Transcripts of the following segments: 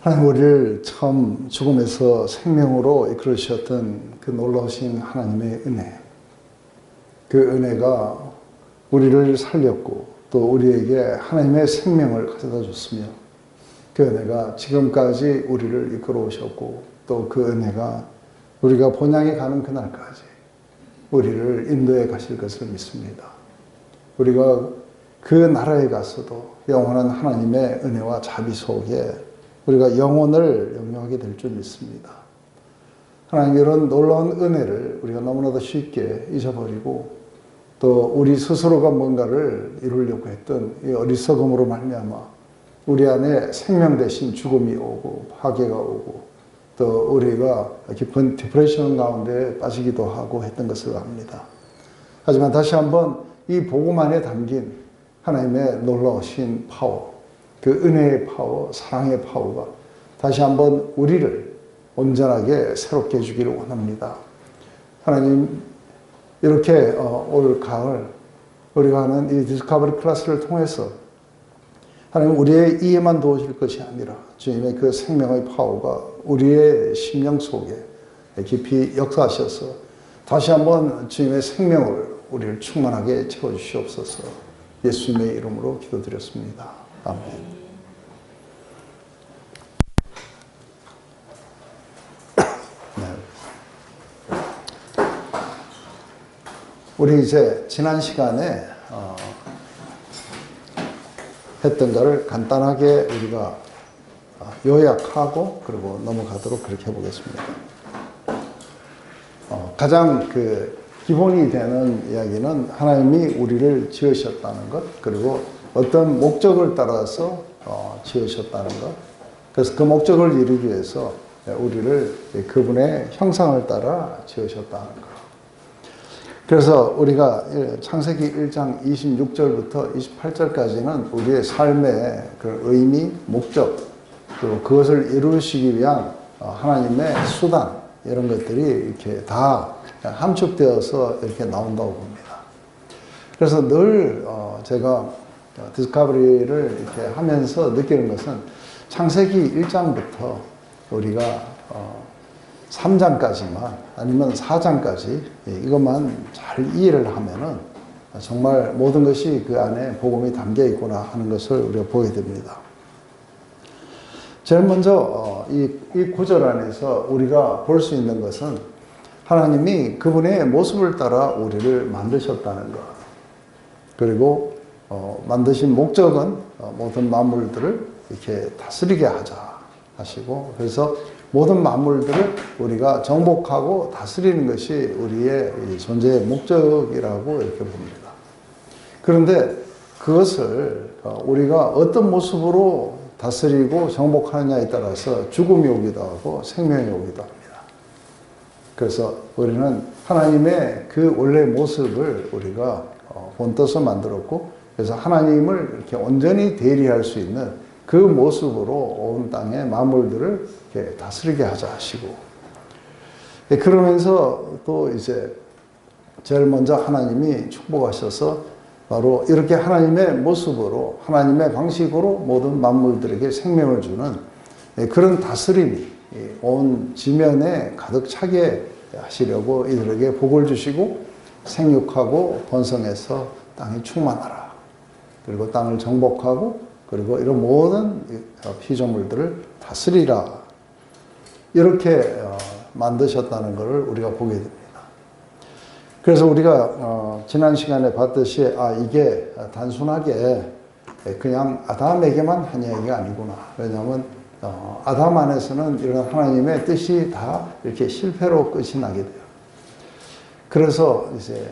하나님 우리를 처음 죽음에서 생명으로 이끌으셨던 그 놀라우신 하나님의 은혜, 그 은혜가 우리를 살렸고 또 우리에게 하나님의 생명을 가져다 줬으며 그 은혜가 지금까지 우리를 이끌어 오셨고 또 그 은혜가 우리가 본향에 가는 그날까지 우리를 인도해 가실 것을 믿습니다. 우리가 그 나라에 가서도 영원한 하나님의 은혜와 자비 속에 우리가 영혼을 영유하게 될 줄 믿습니다. 하나님 이런 놀라운 은혜를 우리가 너무나도 쉽게 잊어버리고 또 우리 스스로가 뭔가를 이루려고 했던 이 어리석음으로 말미암아 우리 안에 생명 대신 죽음이 오고 파괴가 오고 또 우리가 깊은 디프레션 가운데 빠지기도 하고 했던 것을 압니다. 하지만 다시 한번 이 복음 안에 담긴 하나님의 놀라우신 파워, 그 은혜의 파워, 사랑의 파워가 다시 한번 우리를 온전하게 새롭게 해주기를 원합니다. 하나님 이렇게 올 가을 우리가 하는 이 디스커버리 클래스를 통해서 하나님 우리의 이해만 도우실 것이 아니라 주님의 그 생명의 파워가 우리의 심령 속에 깊이 역사하셔서 다시 한번 주님의 생명을 우리를 충만하게 채워주시옵소서. 예수님의 이름으로 기도드렸습니다. 아멘. 우리 이제 지난 시간에 했던 거를 간단하게 우리가 요약하고 그리고 넘어가도록 그렇게 해보겠습니다. 가장 그 기본이 되는 이야기는 하나님이 우리를 지으셨다는 것, 그리고 어떤 목적을 따라서 지으셨다는 것. 그래서 그 목적을 이루기 위해서 우리를 그분의 형상을 따라 지으셨다는 것. 그래서 우리가 창세기 1장 26절부터 28절까지는 우리의 삶의 그 의미, 목적, 그리고 그것을 이루시기 위한 하나님의 수단, 이런 것들이 이렇게 다 함축되어서 이렇게 나온다고 봅니다. 그래서 늘 제가 디스커버리를 이렇게 하면서 느끼는 것은 창세기 1장부터 우리가 3장까지만 아니면 4장까지 이것만 잘 이해를 하면은 정말 모든 것이 그 안에 복음이 담겨 있구나 하는 것을 우리가 보게 됩니다. 제일 먼저 이 구절 안에서 우리가 볼 수 있는 것은 하나님이 그분의 모습을 따라 우리를 만드셨다는 것. 그리고 만드신 목적은 모든 만물들을 이렇게 다스리게 하자 하시고, 그래서 모든 만물들을 우리가 정복하고 다스리는 것이 우리의 존재의 목적이라고 이렇게 봅니다. 그런데 그것을 우리가 어떤 모습으로 다스리고 정복하느냐에 따라서 죽음이 오기도 하고 생명이 오기도 합니다. 그래서 우리는 하나님의 그 원래 모습을 우리가 본떠서 만들었고, 그래서 하나님을 이렇게 온전히 대리할 수 있는 그 모습으로 온 땅의 만물들을 이렇게 다스리게 하자 하시고, 그러면서 또 이제 제일 먼저 하나님이 축복하셔서 바로 이렇게 하나님의 모습으로, 하나님의 방식으로 모든 만물들에게 생명을 주는 그런 다스림이 온 지면에 가득 차게 하시려고 이들에게 복을 주시고, 생육하고 번성해서 땅이 충만하라, 그리고 땅을 정복하고, 그리고 이런 모든 피조물들을 다스리라, 이렇게 만드셨다는 것을 우리가 보게 됩니다. 그래서 우리가 지난 시간에 봤듯이 이게 단순하게 그냥 아담에게만 한 이야기가 아니구나. 왜냐하면 아담 안에서는 이런 하나님의 뜻이 다 이렇게 실패로 끝이 나게 돼요. 그래서 이제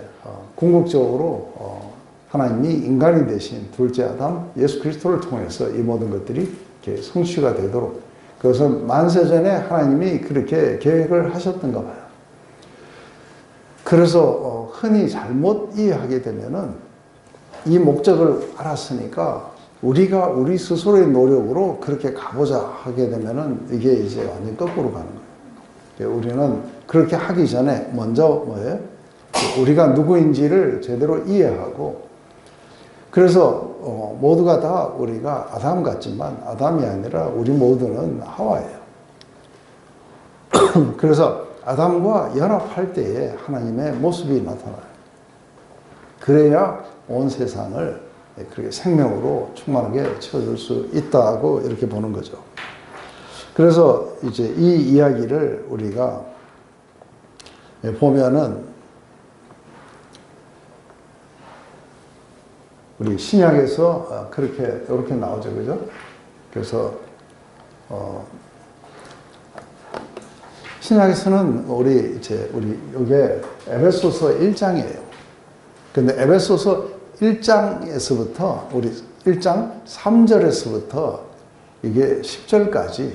궁극적으로 하나님이 인간이 되신 둘째 아담 예수 그리스도를 통해서 이 모든 것들이 이렇게 성취가 되도록, 그것은 만세전에 하나님이 그렇게 계획을 하셨던가 봐요. 그래서 흔히 잘못 이해하게 되면은 이 목적을 알았으니까 우리가 우리 스스로의 노력으로 그렇게 가보자 하게 되면은 이게 이제 완전 거꾸로 가는 거예요. 우리는 그렇게 하기 전에 먼저 뭐예요? 우리가 누구인지를 제대로 이해하고, 그래서 모두가 다 우리가 아담 같지만 아담이 아니라 우리 모두는 하와예요. 그래서 아담과 연합할 때에 하나님의 모습이 나타나요. 그래야 온 세상을 그렇게 생명으로 충만하게 채워줄 수 있다고 이렇게 보는 거죠. 그래서 이제 이 이야기를 우리가 보면은 우리 신약에서 이렇게 나오죠, 그죠? 그래서 신약에서는 우리 이게 에베소서 1장이에요. 근데 에베소서 1장에서부터 우리 1장 3절에서부터 이게 10절까지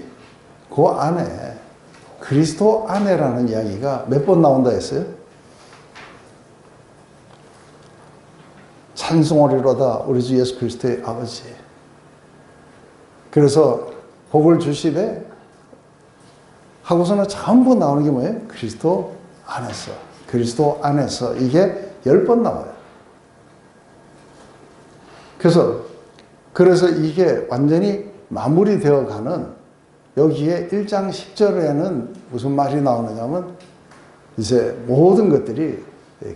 그 안에 그리스도 안에라는 이야기가 몇 번 나온다 했어요? 찬송하리로다 우리 주 예수 그리스도의 아버지. 그래서 복을 주시되 하고서는 전부 나오는 게 뭐예요? 그리스도 안에서. 그리스도 안에서. 이게 10번 나와요. 그래서 이게 완전히 마무리되어 가는 여기에 1장 10절에는 무슨 말이 나오느냐면 이제 모든 것들이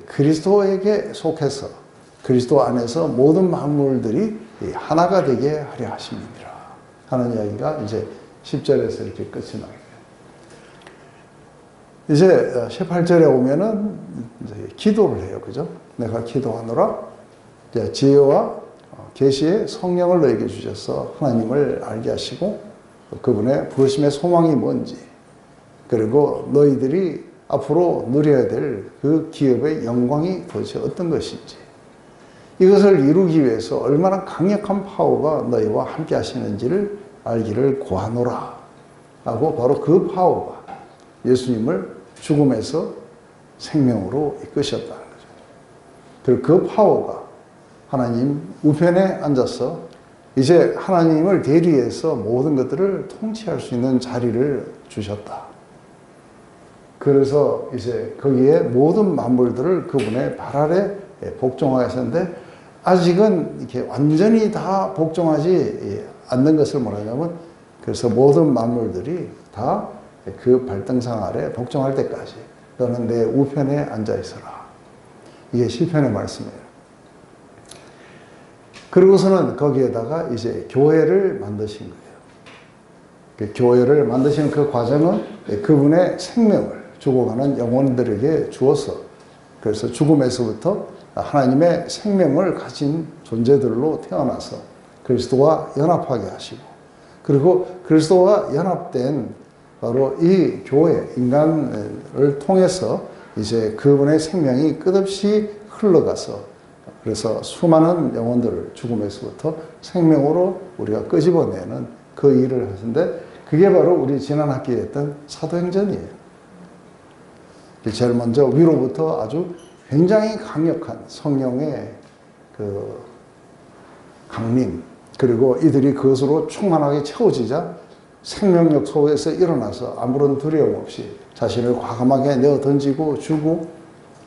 그리스도에게 속해서 그리스도 안에서 모든 만물들이 하나가 되게 하려 하십니다 하는 이야기가 이제 10절에서 이렇게 끝이 나요. 이제 18절에 오면은 이제 기도를 해요. 그죠? 내가 기도하노라. 지혜와 계시의 성령을 너에게 주셔서 하나님을 알게 하시고 그분의 부르심의 소망이 뭔지 그리고 너희들이 앞으로 누려야 될 그 기업의 영광이 도대체 어떤 것인지 이것을 이루기 위해서 얼마나 강력한 파워가 너희와 함께 하시는지를 알기를 구하노라 하고 바로 그 파워가 예수님을 죽음에서 생명으로 이끄셨다는 거죠. 그리고 그 파워가 하나님 우편에 앉아서 이제 하나님을 대리해서 모든 것들을 통치할 수 있는 자리를 주셨다. 그래서 이제 거기에 모든 만물들을 그분의 발 아래 복종하게 하셨는데 아직은 이렇게 완전히 다 복종하지 않는 것을 말하냐면 그래서 모든 만물들이 다 그 발등상 아래 복종할 때까지 너는 내 우편에 앉아 있어라. 이게 시편의 말씀이에요. 그러고서는 거기에다가 이제 교회를 만드신 거예요. 교회를 만드시는 그 과정은 그분의 생명을 죽어가는 영혼들에게 주어서 그래서 죽음에서부터 하나님의 생명을 가진 존재들로 태어나서 그리스도와 연합하게 하시고 그리고 그리스도와 연합된 바로 이 교회, 인간을 통해서 이제 그분의 생명이 끝없이 흘러가서 그래서 수많은 영혼들을 죽음에서부터 생명으로 우리가 끄집어내는 그 일을 하신데 그게 바로 우리 지난 학기에 했던 사도행전이에요. 제일 먼저 위로부터 아주 굉장히 강력한 성령의 그 강림 그리고 이들이 그것으로 충만하게 채워지자 생명력 속에서 일어나서 아무런 두려움 없이 자신을 과감하게 내어 던지고 주고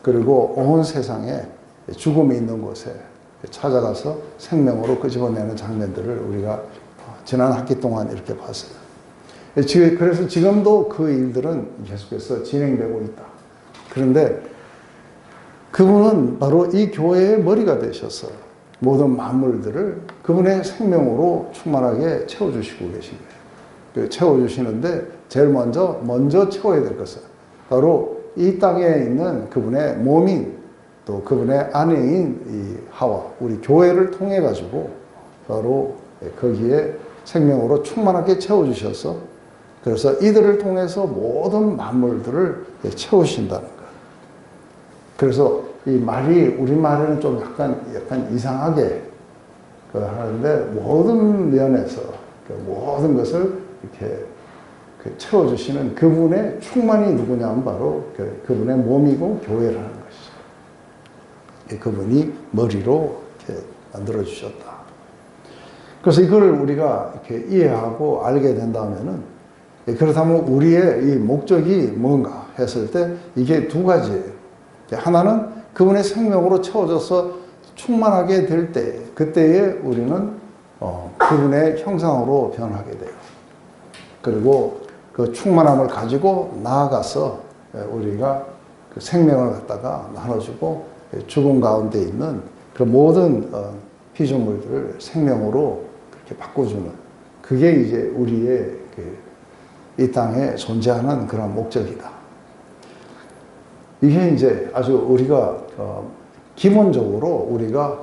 그리고 온 세상에 죽음이 있는 곳에 찾아가서 생명으로 끄집어내는 장면들을 우리가 지난 학기 동안 이렇게 봤어요. 그래서 지금도 그 일들은 계속해서 진행되고 있다. 그런데 그분은 바로 이 교회의 머리가 되셔서 모든 만물들을 그분의 생명으로 충만하게 채워주시고 계신 거예요. 채워주시는데 제일 먼저 채워야 될 것은 바로 이 땅에 있는 그분의 몸인 또 그분의 아내인 이 하와 우리 교회를 통해 가지고 바로 거기에 생명으로 충만하게 채워주셔서 그래서 이들을 통해서 모든 만물들을 채우신다는 것. 그래서 이 말이 우리말에는 좀 약간 이상하게 하는데 모든 면에서 모든 것을 이렇게 채워주시는 그분의 충만이 누구냐면 바로 그분의 몸이고 교회라는 것이죠. 그분이 머리로 이렇게 만들어주셨다. 그래서 이걸 우리가 이렇게 이해하고 알게 된다면은 그렇다면 우리의 이 목적이 뭔가 했을 때 이게 두 가지예요. 하나는 그분의 생명으로 채워져서 충만하게 될 때, 그때에 우리는 그분의 형상으로 변하게 돼요. 그리고 그 충만함을 가지고 나아가서 우리가 그 생명을 갖다가 나눠주고 죽음 가운데 있는 그 모든 피조물들을 생명으로 그렇게 바꿔주는, 그게 이제 우리의 이 땅에 존재하는 그런 목적이다. 이게 이제 아주 우리가 기본적으로 우리가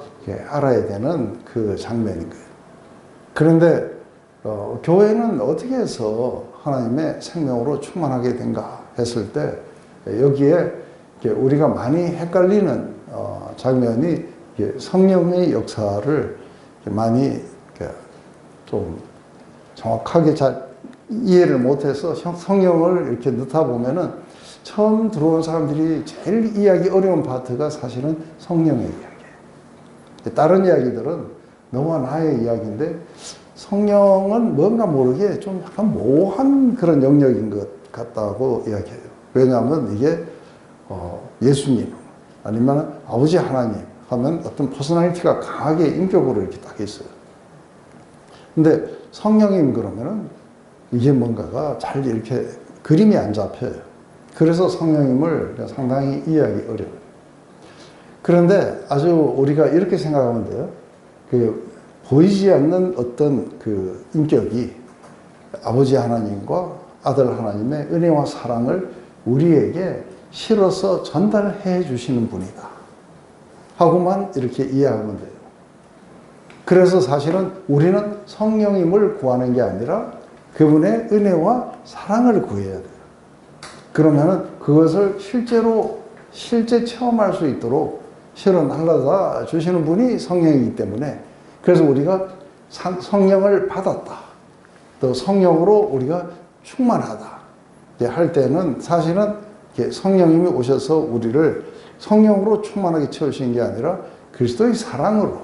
알아야 되는 그 장면인 거예요. 그런데 교회는 어떻게 해서 하나님의 생명으로 충만하게 된가 했을 때, 여기에 우리가 많이 헷갈리는 장면이 성령의 역사를 많이 좀 정확하게 잘 이해를 못해서 성령을 이렇게 넣다 보면은 처음 들어온 사람들이 제일 이해하기 어려운 파트가 사실은 성령의 이야기예요. 다른 이야기들은 너와 나의 이야기인데 성령은 뭔가 모르게 좀 약간 모호한 그런 영역인 것 같다고 이야기해요. 왜냐하면 이게 예수님 아니면 아버지 하나님 하면 어떤 퍼스널리티가 강하게 인격으로 이렇게 딱 있어요. 근데 성령님 그러면은 이게 뭔가가 잘 이렇게 그림이 안 잡혀요. 그래서 성령님을 상당히 이해하기 어려워요. 그런데 아주 우리가 이렇게 생각하면 돼요. 보이지 않는 어떤 그 인격이 아버지 하나님과 아들 하나님의 은혜와 사랑을 우리에게 실어서 전달해 주시는 분이다 하고만 이렇게 이해하면 돼요. 그래서 사실은 우리는 성령님을 구하는 게 아니라 그분의 은혜와 사랑을 구해야 돼요. 그러면은 그것을 실제 체험할 수 있도록 실어 날라다 주시는 분이 성령이기 때문에, 그래서 우리가 성령을 받았다, 또 성령으로 우리가 충만하다 할 때는 사실은 성령님이 오셔서 우리를 성령으로 충만하게 채우시는 게 아니라 그리스도의 사랑으로,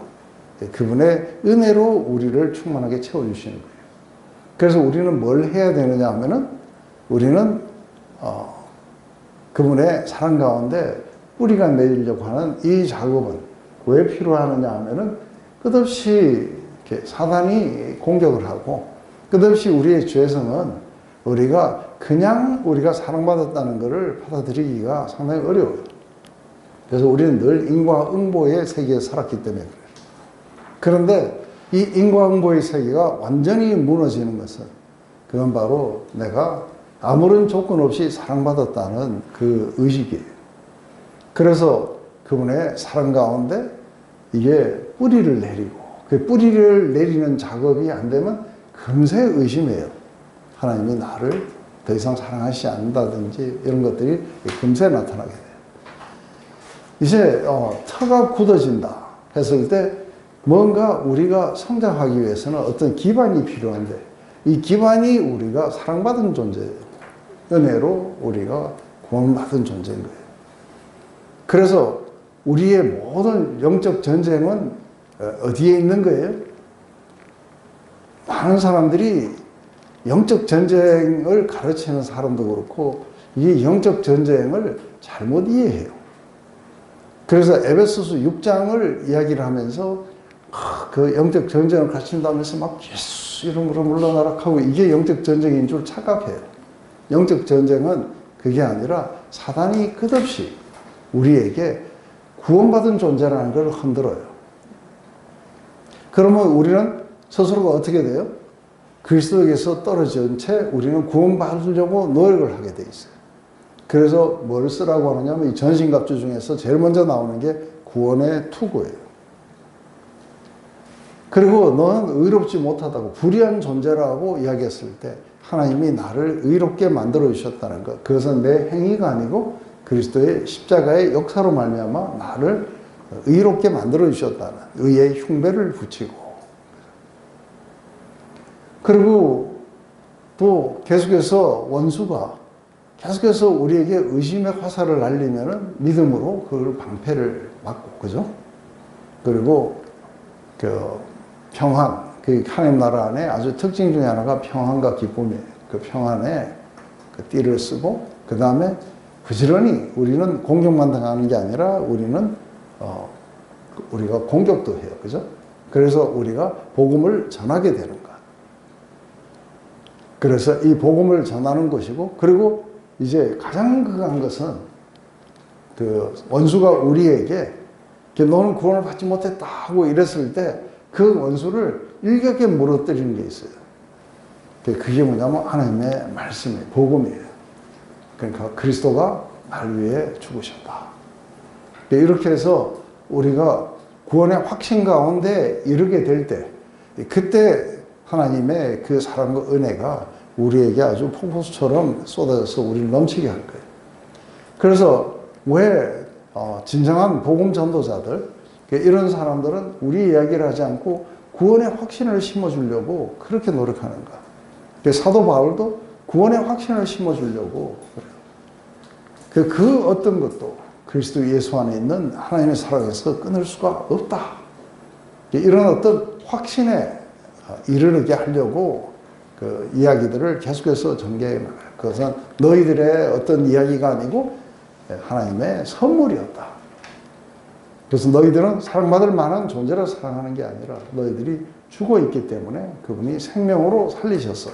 그분의 은혜로 우리를 충만하게 채워주시는 거예요. 그래서 우리는 뭘 해야 되느냐 하면은, 우리는 그분의 사랑 가운데 뿌리가 내리려고 하는 이 작업은 왜 필요하느냐 하면은, 끝없이 사단이 공격을 하고 끝없이 우리의 죄성은 우리가 사랑받았다는 것을 받아들이기가 상당히 어려워요. 그래서 우리는 늘 인과응보의 세계에 살았기 때문에 그래요. 그런데 이 인과응보의 세계가 완전히 무너지는 것은, 그건 바로 내가 아무런 조건 없이 사랑받았다는 그 의식이에요. 그래서 그분의 사랑 가운데 이게 뿌리를 내리고, 그 뿌리를 내리는 작업이 안 되면 금세 의심해요. 하나님이 나를 더 이상 사랑하시지 않는다든지 이런 것들이 금세 나타나게 돼요. 이제 터가 굳어진다 했을 때 뭔가 우리가 성장하기 위해서는 어떤 기반이 필요한데, 이 기반이 우리가 사랑받은 존재예요. 은혜로 우리가 구원받은 존재인 거예요. 그래서 우리의 모든 영적 전쟁은 어디에 있는 거예요? 많은 사람들이 영적 전쟁을 가르치는 사람도 그렇고 이 영적 전쟁을 잘못 이해해요. 그래서 에베소서 6장을 이야기를 하면서 그 영적 전쟁을 가르친다면서 막 예수 이름으로 물러나라고 이게 영적 전쟁인 줄 착각해요. 영적 전쟁은 그게 아니라 사단이 끝없이 우리에게 구원받은 존재라는 걸 흔들어요. 그러면 우리는 스스로가 어떻게 돼요? 그리스도에게서 떨어진 채 우리는 구원받으려고 노력을 하게 돼 있어요. 그래서 뭘 쓰라고 하느냐면 이 전신갑주 중에서 제일 먼저 나오는 게 구원의 투구예요. 그리고 너는 의롭지 못하다고 불의한 존재라고 이야기했을 때 하나님이 나를 의롭게 만들어 주셨다는 것, 그것은 내 행위가 아니고 그리스도의 십자가의 역사로 말미암아 나를 의롭게 만들어 주셨다는 의의 흉배를 붙이고, 그리고 또 계속해서 원수가 계속해서 우리에게 의심의 화살을 날리면은 믿음으로 그걸 방패를 막고, 그죠? 그리고 평안, 그 하나님 나라 안에 아주 특징 중에 하나가 평안과 기쁨이에요. 그 평안에 그 띠를 쓰고, 그 다음에 부지런히 우리는 공격만 당하는 게 아니라 우리는 우리가 공격도 해요. 그죠? 그래서 우리가 복음을 전하게 되는 것. 그래서 이 복음을 전하는 것이고, 그리고 이제 가장 극한 것은 그 원수가 우리에게 너는 구원을 받지 못했다 하고 이랬을 때 그 원수를 일격에 무너뜨리는 게 있어요. 그게 뭐냐면 하나님의 말씀이에요. 복음이에요. 그러니까 그리스도가 날 위해 죽으셨다. 이렇게 해서 우리가 구원의 확신 가운데 이르게 될 때, 그때 하나님의 그 사랑과 은혜가 우리에게 아주 폭포수처럼 쏟아져서 우리를 넘치게 할 거예요. 그래서 왜 진정한 복음 전도자들, 이런 사람들은 우리 이야기를 하지 않고 구원의 확신을 심어주려고 그렇게 노력하는가. 사도 바울도 구원의 확신을 심어주려고 그래요. 그 어떤 것도 그리스도 예수 안에 있는 하나님의 사랑에서 끊을 수가 없다. 이런 어떤 확신에 이르게 하려고 그 이야기들을 계속해서 전개해 나가요. 그것은 너희들의 어떤 이야기가 아니고 하나님의 선물이었다. 그래서 너희들은 사랑받을 만한 존재로 사랑하는 게 아니라 너희들이 죽어 있기 때문에 그분이 생명으로 살리셔서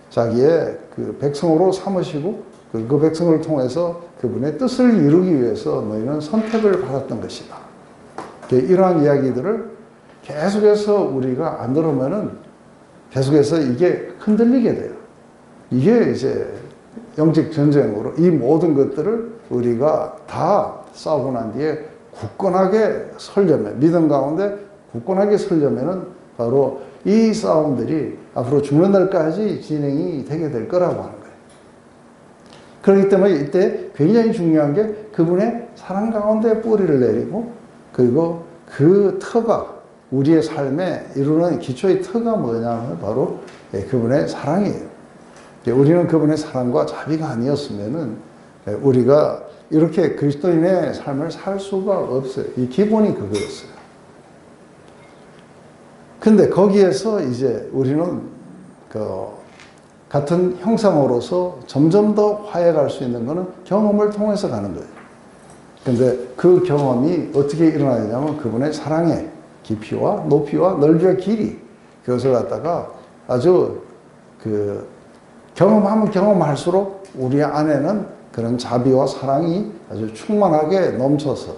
자기의 그 백성으로 삼으시고 그 백성을 통해서 그분의 뜻을 이루기 위해서 너희는 선택을 받았던 것이다. 이러한 이야기들을 계속해서 우리가 안 들으면은 계속해서 이게 흔들리게 돼요. 이게 이제 영적 전쟁으로 이 모든 것들을 우리가 다 싸우고 난 뒤에 굳건하게 서려면, 믿음 가운데 굳건하게 서려면은 바로 이 싸움들이 앞으로 죽는 날까지 진행이 되게 될 거라고 하는 거예요. 그렇기 때문에 이때 굉장히 중요한 게 그분의 사랑 가운데 뿌리를 내리고, 그리고 그 터가 우리의 삶에 이루는 기초의 터가 뭐냐면 바로 그분의 사랑이에요. 우리는 그분의 사랑과 자비가 아니었으면은 우리가 이렇게 그리스도인의 삶을 살 수가 없어요. 이 기본이 그거였어요. 근데 거기에서 이제 우리는 그 같은 형상으로서 점점 더 화해갈 수 있는 것은 경험을 통해서 가는 거예요. 근데 그 경험이 어떻게 일어나냐면 그분의 사랑의 깊이와 높이와 넓이와 길이, 그것을 갖다가 아주 그 경험하면 경험할수록 우리 안에는 그런 자비와 사랑이 아주 충만하게 넘쳐서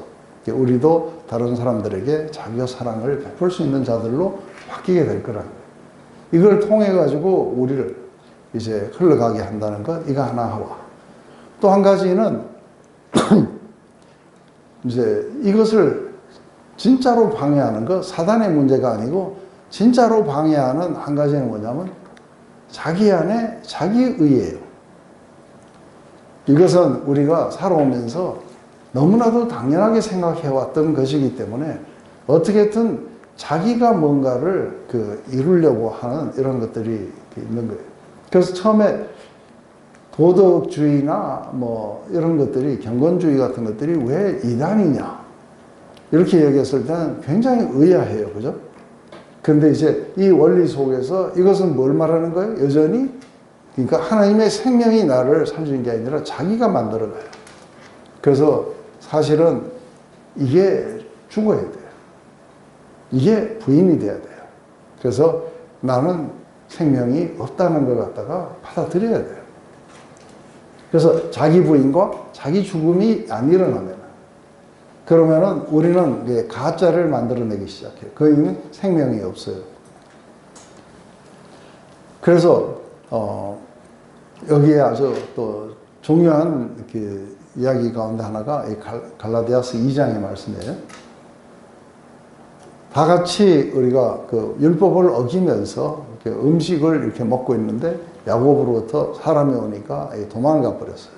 우리도 다른 사람들에게 자비와 사랑을 베풀 수 있는 자들로 바뀌게 될 거라는 거예요. 이걸 통해 가지고 우리를 이제 흘러가게 한다는 것, 이거 하나와 또 한 가지는 이제 이것을 진짜로 방해하는 것, 사단의 문제가 아니고 진짜로 방해하는 한 가지는 뭐냐면 자기 안에 자기의예요. 이것은 우리가 살아오면서 너무나도 당연하게 생각해왔던 것이기 때문에 어떻게든 자기가 뭔가를 이루려고 하는 이런 것들이 있는 거예요. 그래서 처음에 도덕주의나 뭐 이런 것들이, 경건주의 같은 것들이 왜 이단이냐 이렇게 얘기했을 때는 굉장히 의아해요. 그죠? 근데 이제 이 원리 속에서 이것은 뭘 말하는 거예요? 여전히 그러니까 하나님의 생명이 나를 살리는 게 아니라 자기가 만들어가요. 그래서 사실은 이게 죽어야 돼요. 이게 부인이 돼야 돼요. 그래서 나는 생명이 없다는 걸 갖다가 받아들여야 돼요. 그래서 자기 부인과 자기 죽음이 안 일어나면, 그러면은 우리는 가짜를 만들어내기 시작해요. 거기는 생명이 없어요. 그래서 여기에 아주 또 중요한 그 이야기 가운데 하나가 이 갈라디아서 2장의 말씀이에요. 다 같이 우리가 그 율법을 어기면서 음식을 이렇게 먹고 있는데 야곱으로부터 사람이 오니까 도망을 가버렸어요.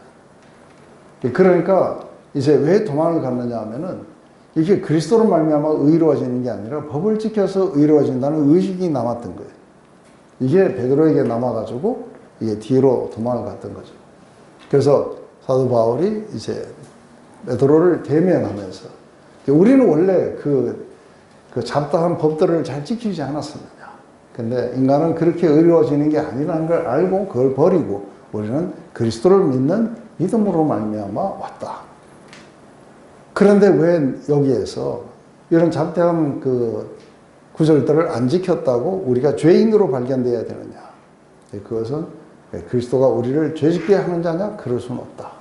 그러니까 이제 왜 도망을 갔느냐 하면은 이게 그리스도로 말미암아 의로워지는 게 아니라 법을 지켜서 의로워진다는 의식이 남았던 거예요. 이게 베드로에게 남아가지고 이게 뒤로 도망을 갔던 거죠. 그래서 사도 바울이 이제 베드로를 대면하면서 우리는 원래 그 잡다한 법들을 잘 지키지 않았었느냐. 근데 인간은 그렇게 의로워지는 게 아니라는 걸 알고 그걸 버리고 우리는 그리스도를 믿는 믿음으로 말미암아 왔다. 그런데 왜 여기에서 이런 잡다한 그 구절들을 안 지켰다고 우리가 죄인으로 발견되어야 되느냐? 그것은 그리스도가 우리를 죄짓게 하는 자냐? 그럴 수는 없다.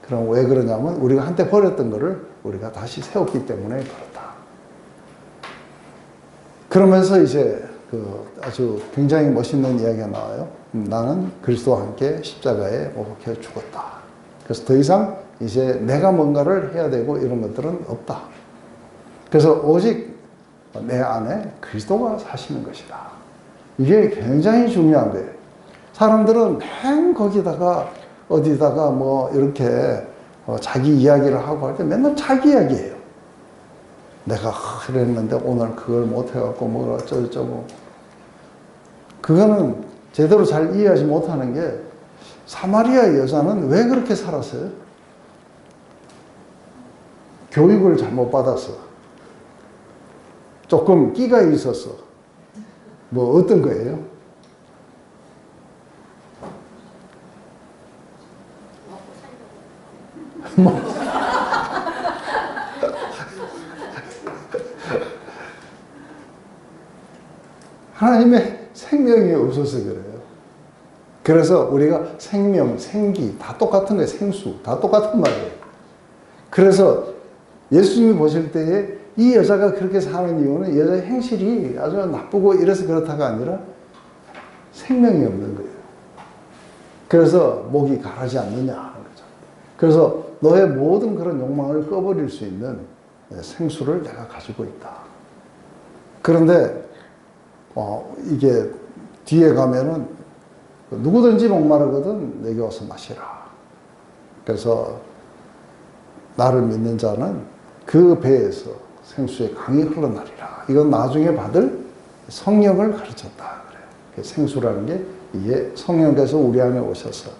그럼 왜 그러냐면 우리가 한때 버렸던 것을 우리가 다시 세웠기 때문에 그렇다. 그러면서 이제 그 아주 굉장히 멋있는 이야기가 나와요. 나는 그리스도와 함께 십자가에 못 박혀 죽었다. 그래서 더 이상 이제 내가 뭔가를 해야 되고 이런 것들은 없다. 그래서 오직 내 안에 그리스도가 사시는 것이다. 이게 굉장히 중요한 거예요. 사람들은 맨 거기다가 어디다가 뭐 이렇게 자기 이야기를 하고 할 때 맨날 자기 이야기예요. 내가 그랬는데 오늘 그걸 못해갖고 뭐 어쩌고저쩌고. 그거는 제대로 잘 이해하지 못하는 게 사마리아 여자는 왜 그렇게 살았어요? 교육을 잘못 받았어. 조금 끼가 있었어. 뭐 어떤 거예요? 뭐 하나님의 생명이 없어서 그래요. 그래서 우리가 생명, 생기 다 똑같은 거예요. 생수 다 똑같은 말이에요. 그래서 예수님이 보실 때에 이 여자가 그렇게 사는 이유는 여자의 행실이 아주 나쁘고 이래서 그렇다가 아니라 생명이 없는 거예요. 그래서 목이 가라지 않느냐 하는 거죠. 그래서 너의 모든 그런 욕망을 꺼버릴 수 있는 생수를 내가 가지고 있다. 그런데 이게 뒤에 가면은 누구든지 목마르거든 내게 와서 마시라. 그래서 나를 믿는 자는 그 배에서 생수의 강이 흘러나리라. 이건 나중에 받을 성령을 가르쳤다 그래요. 생수라는 게 이게 성령께서 우리 안에 오셔서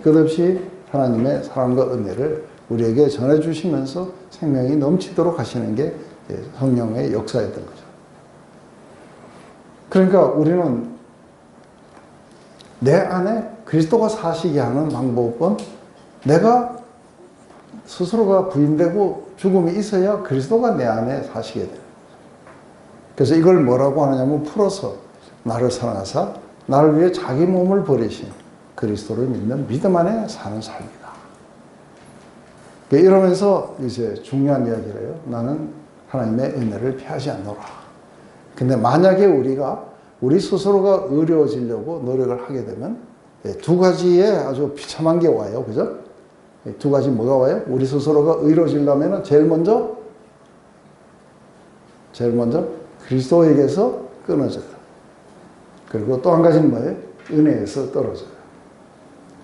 끝없이 하나님의 사랑과 은혜를 우리에게 전해주시면서 생명이 넘치도록 하시는 게 성령의 역사였던 거죠. 그러니까 우리는 내 안에 그리스도가 사시게 하는 방법은 내가 스스로가 부인되고 죽음이 있어야 그리스도가 내 안에 사시게 돼요. 그래서 이걸 뭐라고 하느냐면 풀어서 나를 사랑하사 나를 위해 자기 몸을 버리신 그리스도를 믿는 믿음 안에 사는 삶이다. 이러면서 이제 중요한 이야기를 해요. 나는 하나님의 은혜를 피하지 않노라. 근데 만약에 우리 스스로가 의로워지려고 노력을 하게 되면 두 가지의 아주 비참한 게 와요. 그죠? 두 가지 뭐가 와요? 우리 스스로가 의로워지려면 제일 먼저 그리스도에게서 끊어져요. 그리고 또 한 가지는 뭐예요? 은혜에서 떨어져요.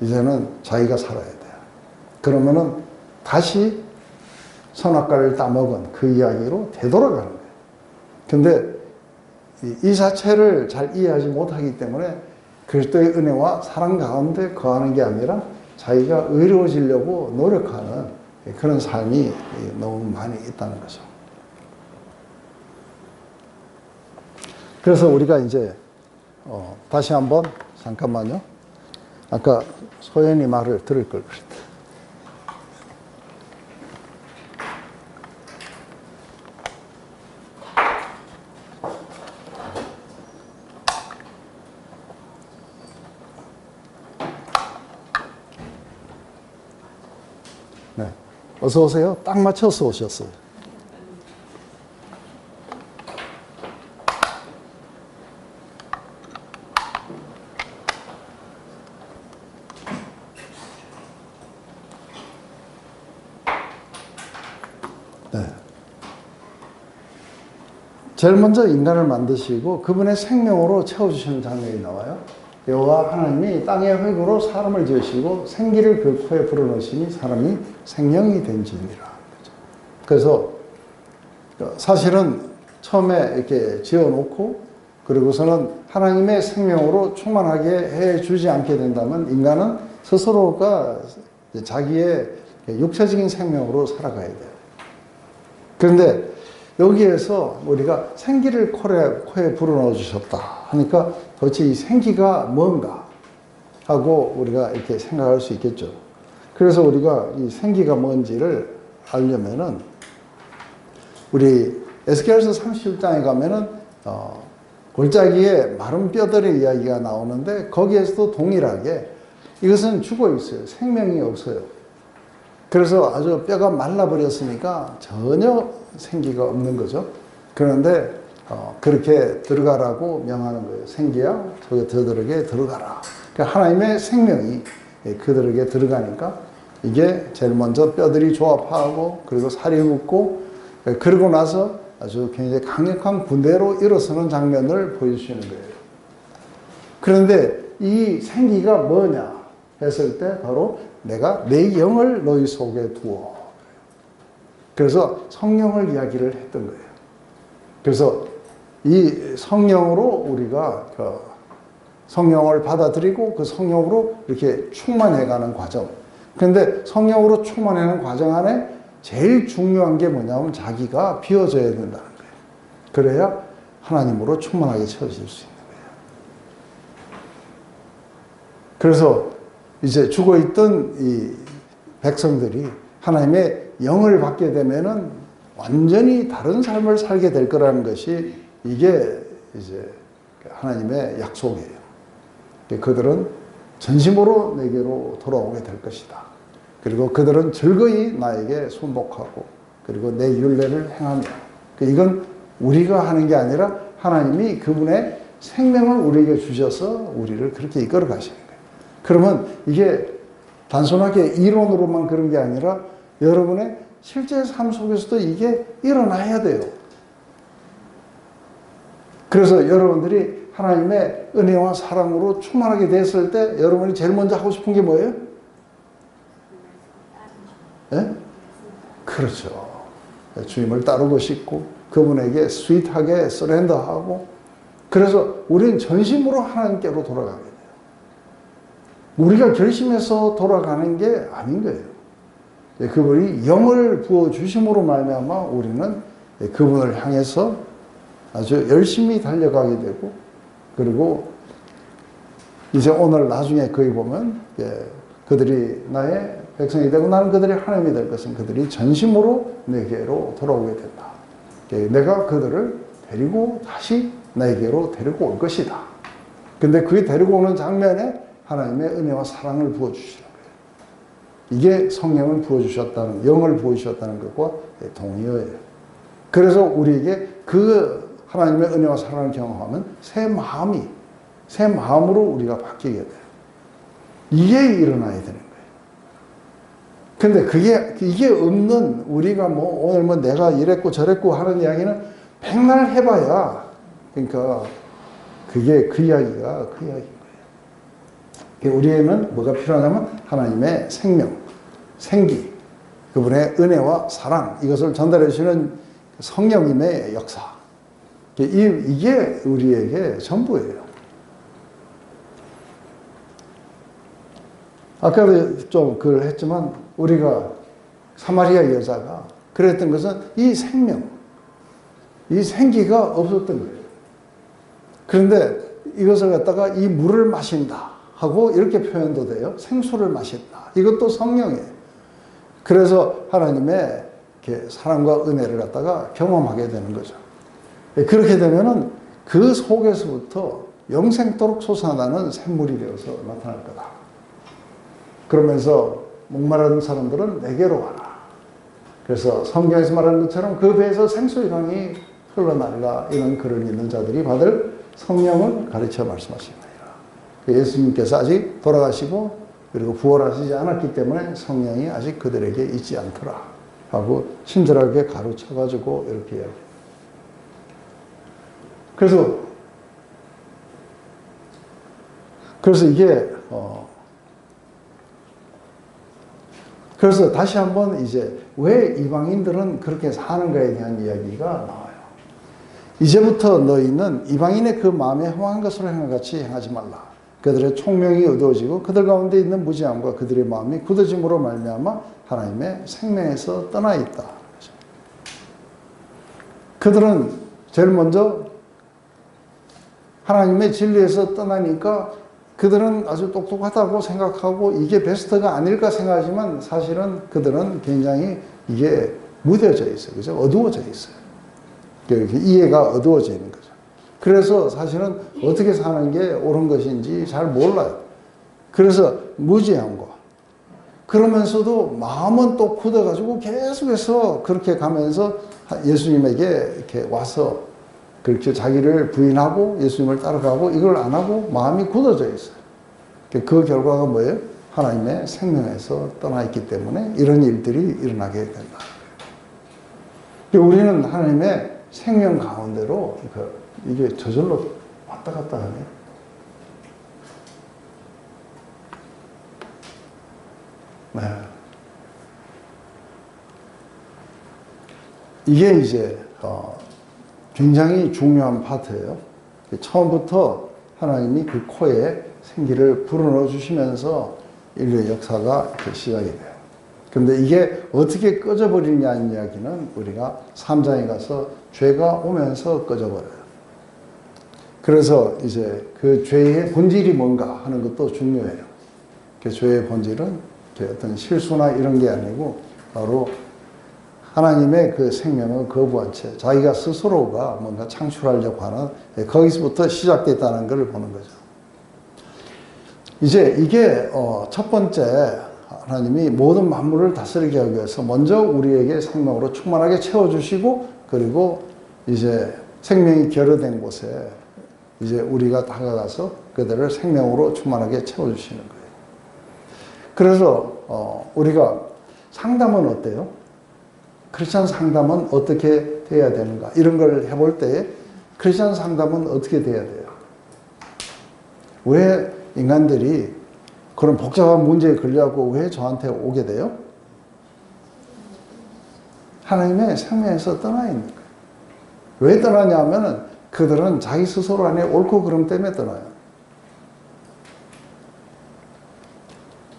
이제는 자기가 살아야 돼요. 그러면은 다시 선악과를 따먹은 그 이야기로 되돌아가는 거예요. 근데 이 자체를 잘 이해하지 못하기 때문에 그리스도의 은혜와 사랑 가운데 거하는 게 아니라 자기가 의로워지려고 노력하는 그런 삶이 너무 많이 있다는 거죠. 그래서 우리가 이제 다시 한번 잠깐만요. 아까 소연이 말을 들을 걸 그랬다. 네. 어서 오세요. 딱 맞춰서 오셨어요. 네. 제일 먼저 인간을 만드시고 그분의 생명으로 채워주시는 장면이 나와요. 여호와 하나님이 땅의 흙으로 사람을 지으시고 생기를 그 코에 불어넣으시니 사람이 생명이 된지니라. 그래서 사실은 처음에 이렇게 지어놓고 그리고서는 하나님의 생명으로 충만하게 해주지 않게 된다면 인간은 스스로가 자기의 육체적인 생명으로 살아가야 돼요. 그런데 여기에서 우리가 생기를 코에 불어넣어 주셨다 하니까 도대체 이 생기가 뭔가 하고 우리가 이렇게 생각할 수 있겠죠. 그래서 우리가 이 생기가 뭔지를 알려면은 우리 에스겔서 37장에 가면은 골짜기에 마른 뼈들의 이야기가 나오는데 거기에서도 동일하게 이것은 죽어 있어요. 생명이 없어요. 그래서 아주 뼈가 말라버렸으니까 전혀 생기가 없는 거죠. 그런데 그렇게 들어가라고 명하는 거예요. 생기야 저들에게 들어가라. 그러니까 하나님의 생명이 그들에게 들어가니까 이게 제일 먼저 뼈들이 조합하고 그리고 살이 붙고 그러고 나서 아주 굉장히 강력한 군대로 일어서는 장면을 보여주시는 거예요. 그런데 이 생기가 뭐냐 했을 때 바로 내가 내 영을 너희 속에 두어. 그래서 성령을 이야기를 했던 거예요. 그래서 이 성령으로 우리가 성령을 받아들이고 그 성령으로 이렇게 충만해가는 과정. 그런데 성령으로 충만해가는 과정 안에 제일 중요한 게 뭐냐면 자기가 비워져야 된다는 거예요. 그래야 하나님으로 충만하게 채워질 수 있는 거예요. 그래서 이제 죽어있던 이 백성들이 하나님의 영을 받게 되면은 완전히 다른 삶을 살게 될 거라는 것이 이게 이제 하나님의 약속이에요. 그들은 전심으로 내게로 돌아오게 될 것이다. 그리고 그들은 즐거이 나에게 순복하고 그리고 내 율례를 행하며 이건 우리가 하는 게 아니라 하나님이 그분의 생명을 우리에게 주셔서 우리를 그렇게 이끌어 가시는 거예요. 그러면 이게 단순하게 이론으로만 그런 게 아니라 여러분의 실제 삶 속에서도 이게 일어나야 돼요. 그래서 여러분들이 하나님의 은혜와 사랑으로 충만하게 됐을 때 여러분이 제일 먼저 하고 싶은 게 뭐예요? 네? 그렇죠. 주님을 따르고 싶고 그분에게 스윗하게 서렌더하고 그래서 우리는 전심으로 하나님께로 돌아가게 돼요. 우리가 결심해서 돌아가는 게 아닌 거예요. 그분이 영을 부어주심으로 말미암아 우리는 그분을 향해서 아주 열심히 달려가게 되고 그리고 이제 오늘 나중에 거기 보면 그들이 나의 백성이 되고 나는 그들이 하나님이 될 것은 그들이 전심으로 내게로 돌아오게 된다. 내가 그들을 데리고 다시 나에게로 데리고 올 것이다. 근데 그게 데리고 오는 장면에 하나님의 은혜와 사랑을 부어주시는 거예요. 이게 성령을 부어주셨다는, 영을 부어주셨다는 것과 동의어예요. 그래서 우리에게 그 하나님의 은혜와 사랑을 경험하면 새 마음으로 우리가 바뀌게 돼요. 이게 일어나야 되는 거예요. 근데 이게 없는 우리가 오늘 내가 이랬고 저랬고 하는 이야기는 백날 해봐야 그러니까 그게 그 이야기가 그 이야기인 거예요. 우리에는 뭐가 필요하냐면 하나님의 생명, 생기, 그분의 은혜와 사랑 이것을 전달해 주시는 성령님의 역사. 이게 우리에게 전부예요. 아까도 좀 그걸 했지만 우리가 사마리아 여자가 그랬던 것은 이 생명, 이 생기가 없었던 거예요. 그런데 이것을 갖다가 이 물을 마신다 하고 이렇게 표현도 돼요. 생수를 마신다. 이것도 성령이에요. 그래서 하나님의 사랑과 은혜를 갖다가 경험하게 되는 거죠. 그렇게 되면은 그 속에서부터 영생토록 솟아나는 샘물이 되어서 나타날 거다. 그러면서 목마른 사람들은 내게로 와라. 그래서 성경에서 말하는 것처럼 그 배에서 생수의 강이 흘러나리라. 이런 글을 읽는 자들이 받을 성령을 가르쳐 말씀하십니다. 예수님께서 아직 돌아가시고 그리고 부활하시지 않았기 때문에 성령이 아직 그들에게 있지 않더라 하고 친절하게 가르쳐가지고 이렇게 이야기해요. 그래서 이게 그래서 다시 한번 이제 왜 이방인들은 그렇게 사는가에 대한 이야기가 나와요. 이제부터 너희는 이방인의 그 마음에 허망한 것으로 행한 같이 행하지 말라. 그들의 총명이 어두워지고 그들 가운데 있는 무지함과 그들의 마음이 굳어짐으로 말미암아 하나님의 생명에서 떠나 있다. 그들은 제일 먼저 하나님의 진리에서 떠나니까 그들은 아주 똑똑하다고 생각하고 이게 베스트가 아닐까 생각하지만 사실은 그들은 굉장히 이게 무뎌져 있어요. 그죠? 어두워져 있어요. 이렇게 이해가 어두워지는 거죠. 그래서 사실은 어떻게 사는 게 옳은 것인지 잘 몰라요. 그래서 무지한 거. 그러면서도 마음은 또 굳어가지고 계속해서 그렇게 가면서 예수님에게 이렇게 와서 그렇게 자기를 부인하고 예수님을 따라가고 이걸 안 하고 마음이 굳어져 있어요. 그 결과가 뭐예요? 하나님의 생명에서 떠나 있기 때문에 이런 일들이 일어나게 된다. 우리는 하나님의 생명 가운데로 이게 저절로 왔다 갔다 하네. 네. 이게 이제 굉장히 중요한 파트예요. 처음부터 하나님이 그 코에 생기를 불어넣어 주시면서 인류의 역사가 이렇게 시작이 돼요. 그런데 이게 어떻게 꺼져버리냐는 이야기는 우리가 3장에 가서 죄가 오면서 꺼져버려요. 그래서 이제 그 죄의 본질이 뭔가 하는 것도 중요해요. 그 죄의 본질은 어떤 실수나 이런 게 아니고 바로 하나님의 그 생명을 거부한 채 자기가 스스로가 뭔가 창출하려고 하는 거기서부터 시작됐다는 걸 보는 거죠. 이제 이게 첫 번째 하나님이 모든 만물을 다스리게 하기 위해서 먼저 우리에게 생명으로 충만하게 채워주시고 그리고 이제 생명이 결여된 곳에 이제 우리가 다가가서 그들을 생명으로 충만하게 채워주시는 거예요. 그래서 우리가 상담은 어때요? 크리스찬 상담은 어떻게 돼야 되는가? 이런 걸 해볼 때 크리스찬 상담은 어떻게 돼야 돼요? 왜 인간들이 그런 복잡한 문제에 걸려갖고 왜 저한테 오게 돼요? 하나님의 생명에서 떠나 있는 거예요. 왜 떠나냐면은 그들은 자기 스스로 안에 옳고 그름 때문에 떠나요.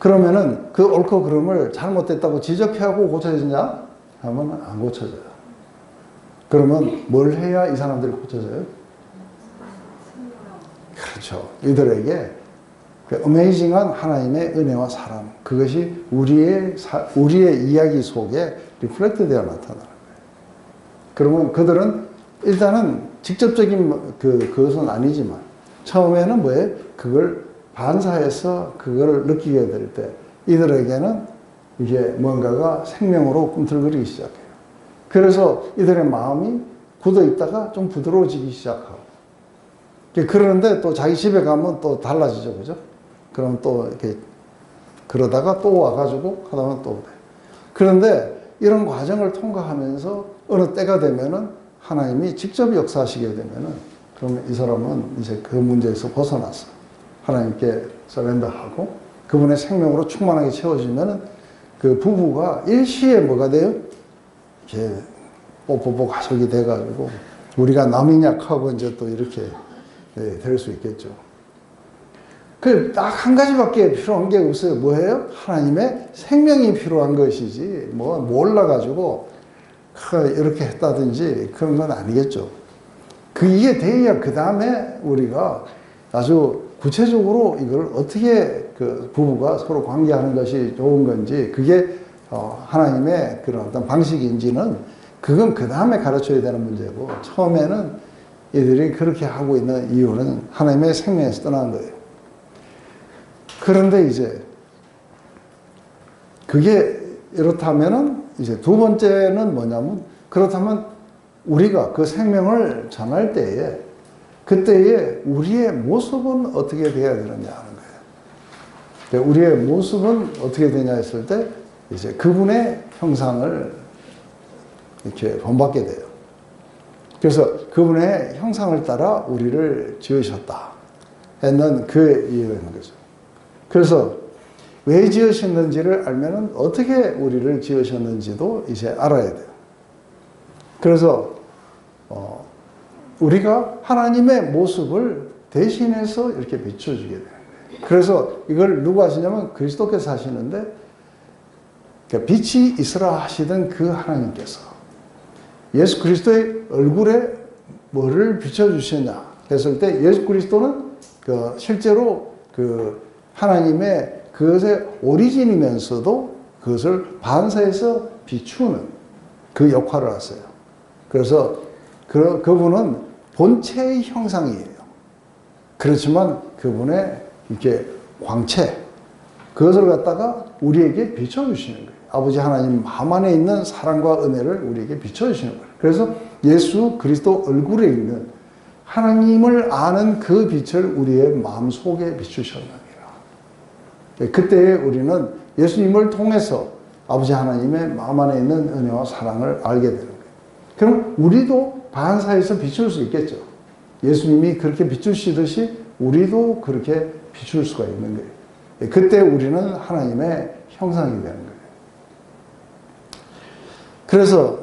그러면은 그 옳고 그름을 잘못됐다고 지적하고 고쳐지냐? 하면 안 고쳐져요. 그러면 뭘 해야 이 사람들이 고쳐져요? 그렇죠. 이들에게 그 어메이징한 하나님의 은혜와 사랑, 그것이 우리의 이야기 속에 리플렉트 되어 나타나는 거예요. 그러면 그들은 일단은 직접적인 그것은 아니지만 처음에는 뭐예요? 그걸 반사해서 그걸 느끼게 될 때 이들에게는 이게 뭔가가 생명으로 꿈틀거리기 시작해요. 그래서 이들의 마음이 굳어 있다가 좀 부드러워지기 시작하고 그러는데 또 자기 집에 가면 또 달라지죠. 그죠? 그럼 또 이렇게 그러다가 또 와가지고 하다 보면 또 그래. 그런데 이런 과정을 통과하면서 어느 때가 되면은 하나님이 직접 역사하시게 되면은 그러면 이 사람은 이제 그 문제에서 벗어났어. 하나님께 서렌더하고 그분의 생명으로 충만하게 채워지면은 그 부부가 일시에 뭐가 돼요? 이렇게 뽀뽀뽀 가족이 돼가지고 우리가 남이냐하고 이제 또 이렇게 될 수 있겠죠. 그 딱 한 가지밖에 필요한 게 없어요. 뭐예요? 하나님의 생명이 필요한 것이지 뭐 몰라가지고 이렇게 했다든지 그런 건 아니겠죠. 이게 돼야 그 다음에 우리가 아주 구체적으로 이걸 어떻게 그 부부가 서로 관계하는 것이 좋은 건지 그게 하나님의 그런 어떤 방식인지는 그건 그 다음에 가르쳐야 되는 문제고 처음에는 이들이 그렇게 하고 있는 이유는 하나님의 생명에서 떠난 거예요. 그런데 이제 그게 이렇다면은 이제 두 번째는 뭐냐면 그렇다면 우리가 그 생명을 전할 때에 그때의 우리의 모습은 어떻게 돼야 되느냐 하는 거예요. 우리의 모습은 어떻게 되냐 했을 때 이제 그분의 형상을 이렇게 본받게 돼요. 그래서 그분의 형상을 따라 우리를 지으셨다 했는 그 이해가 있는 거죠. 그래서 왜 지으셨는지를 알면은 어떻게 우리를 지으셨는지도 이제 알아야 돼요. 그래서 우리가 하나님의 모습을 대신해서 이렇게 비춰주게 되는 거예요. 그래서 이걸 누가 하시냐면 그리스도께서 하시는데 빛이 있으라 하시던 그 하나님께서 예수 그리스도의 얼굴에 뭐를 비춰주시냐 했을 때 예수 그리스도는 실제로 하나님의 그것의 오리진이면서도 그것을 반사해서 비추는 그 역할을 하세요. 그래서 그분은 본체의 형상이에요. 그렇지만 그분의 이렇게 광채, 그것을 갖다가 우리에게 비춰주시는 거예요. 아버지 하나님 마음 안에 있는 사랑과 은혜를 우리에게 비춰주시는 거예요. 그래서 예수 그리스도 얼굴에 있는 하나님을 아는 그 빛을 우리의 마음속에 비추셨느니라. 그때 우리는 예수님을 통해서 아버지 하나님의 마음 안에 있는 은혜와 사랑을 알게 되는 거예요. 그럼 우리도 반사해서 비출 수 있겠죠. 예수님이 그렇게 비추시듯이 우리도 그렇게 비출 수가 있는 거예요. 그때 우리는 하나님의 형상이 되는 거예요. 그래서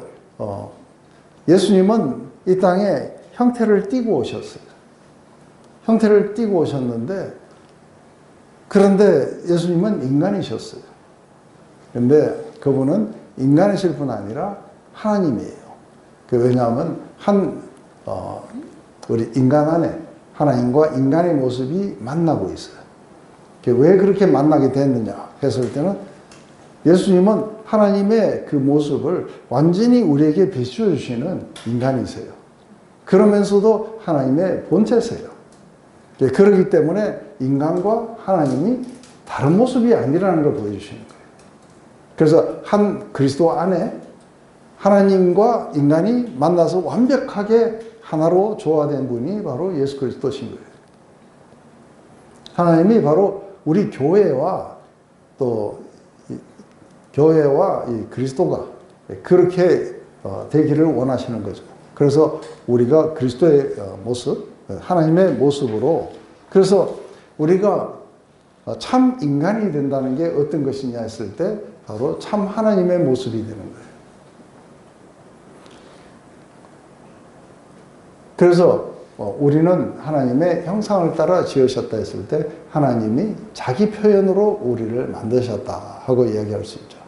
예수님은 이 땅에 형태를 띠고 오셨어요. 형태를 띠고 오셨는데, 그런데 예수님은 인간이셨어요. 그런데 그분은 인간이실 뿐 아니라 하나님이에요. 왜냐하면 우리 인간 안에 하나님과 인간의 모습이 만나고 있어요. 왜 그렇게 만나게 됐느냐 했을 때는 예수님은 하나님의 그 모습을 완전히 우리에게 비춰주시는 인간이세요. 그러면서도 하나님의 본체세요. 그렇기 때문에 인간과 하나님이 다른 모습이 아니라는 걸 보여주시는 거예요. 그래서 한 그리스도 안에 하나님과 인간이 만나서 완벽하게 하나로 조화된 분이 바로 예수 그리스도신 거예요. 하나님이 바로 우리 교회와 또 교회와 이 그리스도가 그렇게 되기를 원하시는 거죠. 그래서 우리가 그리스도의 모습, 하나님의 모습으로, 그래서 우리가 참 인간이 된다는 게 어떤 것이냐 했을 때 바로 참 하나님의 모습이 되는 거예요. 그래서 우리는 하나님의 형상을 따라 지으셨다 했을 때 하나님이 자기 표현으로 우리를 만드셨다 하고 이야기할 수 있죠.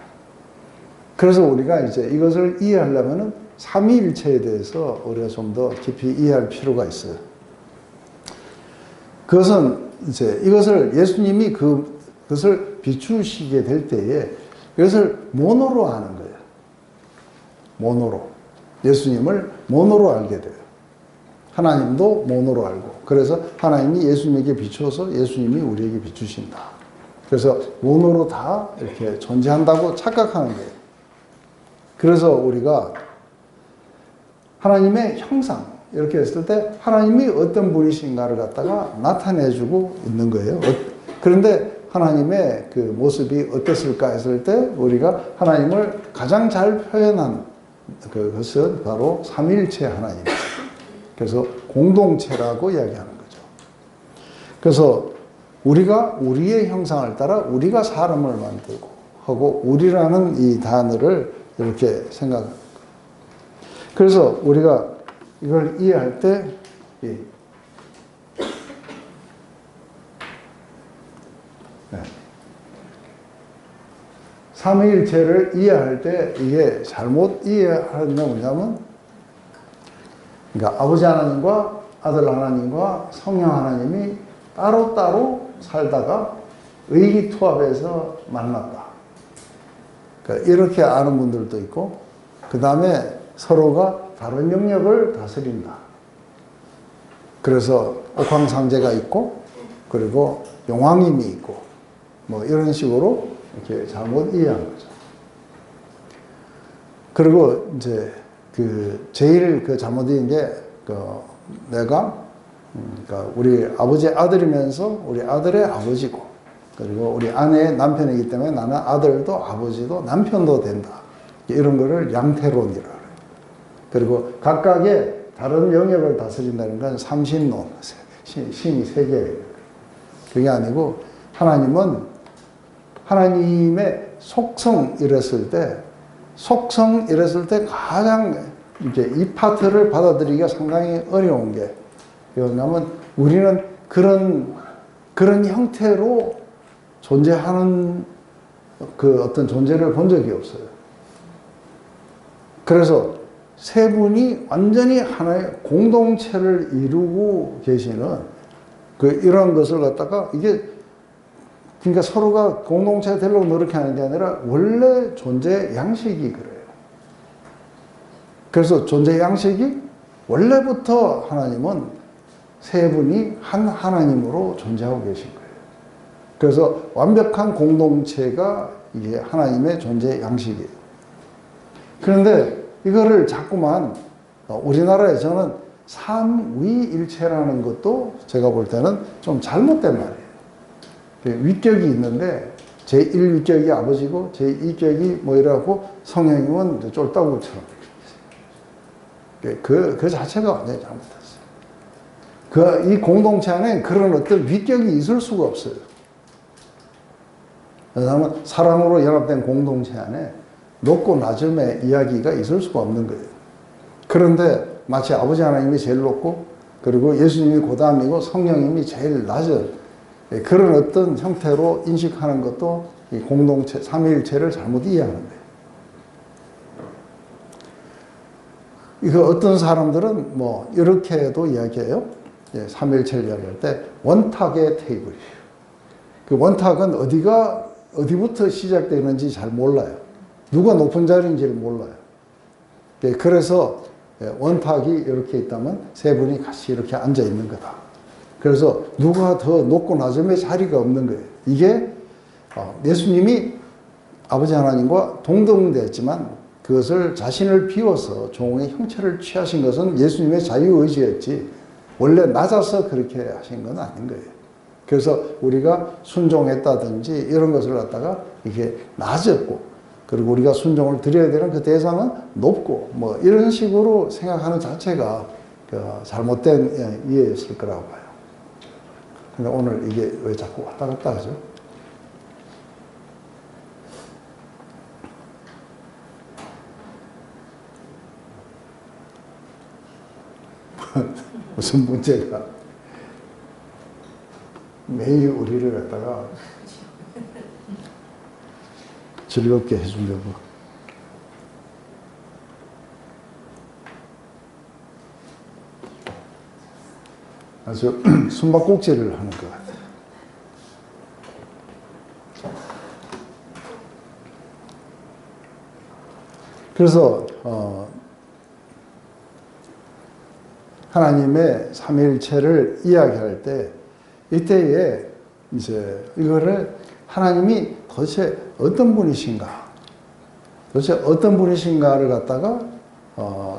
그래서 우리가 이제 이것을 이해하려면 삼위일체에 대해서 우리가 좀 더 깊이 이해할 필요가 있어요. 그것은 이제 이것을 예수님이 그것을 비추시게 될 때에 이것을 모노로 아는 거예요. 모노로. 예수님을 모노로 알게 돼요. 하나님도 모노로 알고. 그래서 하나님이 예수님에게 비추어서 예수님이 우리에게 비추신다. 그래서 모노로 다 이렇게 존재한다고 착각하는 거예요. 그래서 우리가 하나님의 형상, 이렇게 했을 때 하나님이 어떤 분이신가를 갖다가 나타내주고 있는 거예요. 그런데 하나님의 그 모습이 어땠을까 했을 때 우리가 하나님을 가장 잘 표현한 그것은 바로 삼위일체 하나님. 그래서 공동체라고 이야기하는 거죠. 그래서 우리가 우리의 형상을 따라 우리가 사람을 만들고 하고 우리라는 이 단어를 이렇게 생각합니다. 그래서 우리가 이걸 이해할 때 삼위일체를 이해할 때 이게 잘못 이해하는 게 뭐냐면, 그러니까 아버지 하나님과 아들 하나님과 성령 하나님이 따로따로 살다가 의기투합해서 만났다. 그러니까 이렇게 아는 분들도 있고, 그 다음에 서로가 다른 영역을 다스린다. 그래서 옥황상제가 있고, 그리고 용왕님이 있고, 뭐 이런 식으로 이렇게 잘못 이해한 거죠. 그리고 이제 제일 잘못 이해한 게, 내가, 그러니까 우리 아버지의 아들이면서 우리 아들의 아버지고, 그리고 우리 아내의 남편이기 때문에 나는 아들도 아버지도 남편도 된다. 이런 거를 양태론이라 그래요. 그리고 각각의 다른 영역을 다스린다는 건 삼신론, 신이 세 개예요. 그게 아니고 하나님은 하나님의 속성 이랬을 때 가장 이제 이 파트를 받아들이기가 상당히 어려운 게 뭐냐면 우리는 그런 형태로 존재하는 그 어떤 존재를 본 적이 없어요. 그래서 세 분이 완전히 하나의 공동체를 이루고 계시는 이런 것을 갖다가 그러니까 서로가 공동체가 되려고 노력하는 게 아니라 원래 존재 양식이 그래요. 그래서 존재 양식이 원래부터 하나님은 세 분이 한 하나님으로 존재하고 계신 거예요. 그래서 완벽한 공동체가 이게 하나님의 존재 양식이에요. 그런데 이거를 자꾸만 우리나라에서는 삼위일체라는 것도 제가 볼 때는 좀 잘못된 말이에요. 위격이 있는데 제1위격이 아버지고 제2격이 뭐 이라고 성령님은 쫄따구처럼 그 자체가 완전히 잘못됐어요. 이 공동체 안에 그런 어떤 위격이 있을 수가 없어요. 왜냐하면 사랑으로 연합된 공동체 안에 높고 낮음의 이야기가 있을 수가 없는 거예요. 그런데 마치 아버지 하나님이 제일 높고 그리고 예수님이 고다음이고 성령님이 제일 낮은 그런 어떤 형태로 인식하는 것도 이 공동체, 삼위일체를 잘못 이해하는 거예요. 이거 어떤 사람들은 뭐 이렇게도 이야기해요. 삼위일체를 이야기할 때 원탁의 테이블이에요. 그 원탁은 어디부터 시작되는지 잘 몰라요. 누가 높은 자리인지를 몰라요. 그래서 원탁이 이렇게 있다면 세 분이 같이 이렇게 앉아 있는 거다. 그래서 누가 더 높고 낮음의 자리가 없는 거예요. 이게 예수님이 아버지 하나님과 동등됐지만 그것을 자신을 비워서 종의 형체를 취하신 것은 예수님의 자유의지였지 원래 낮아서 그렇게 하신 건 아닌 거예요. 그래서 우리가 순종했다든지 이런 것을 갖다가 이게 낮았고 그리고 우리가 순종을 드려야 되는 그 대상은 높고 뭐 이런 식으로 생각하는 자체가 잘못된 이해였을 거라고 봐요. 근데 오늘 이게 왜 자꾸 왔다 갔다 하죠? 무슨 문제가 매일 우리를 갖다가 즐겁게 해주려고. 아주 숨바꼭질을 하는 것 같아요. 그래서 하나님의 삼위일체를 이야기할 때 이때에 이제 이거를 하나님이 도대체 어떤 분이신가를 갖다가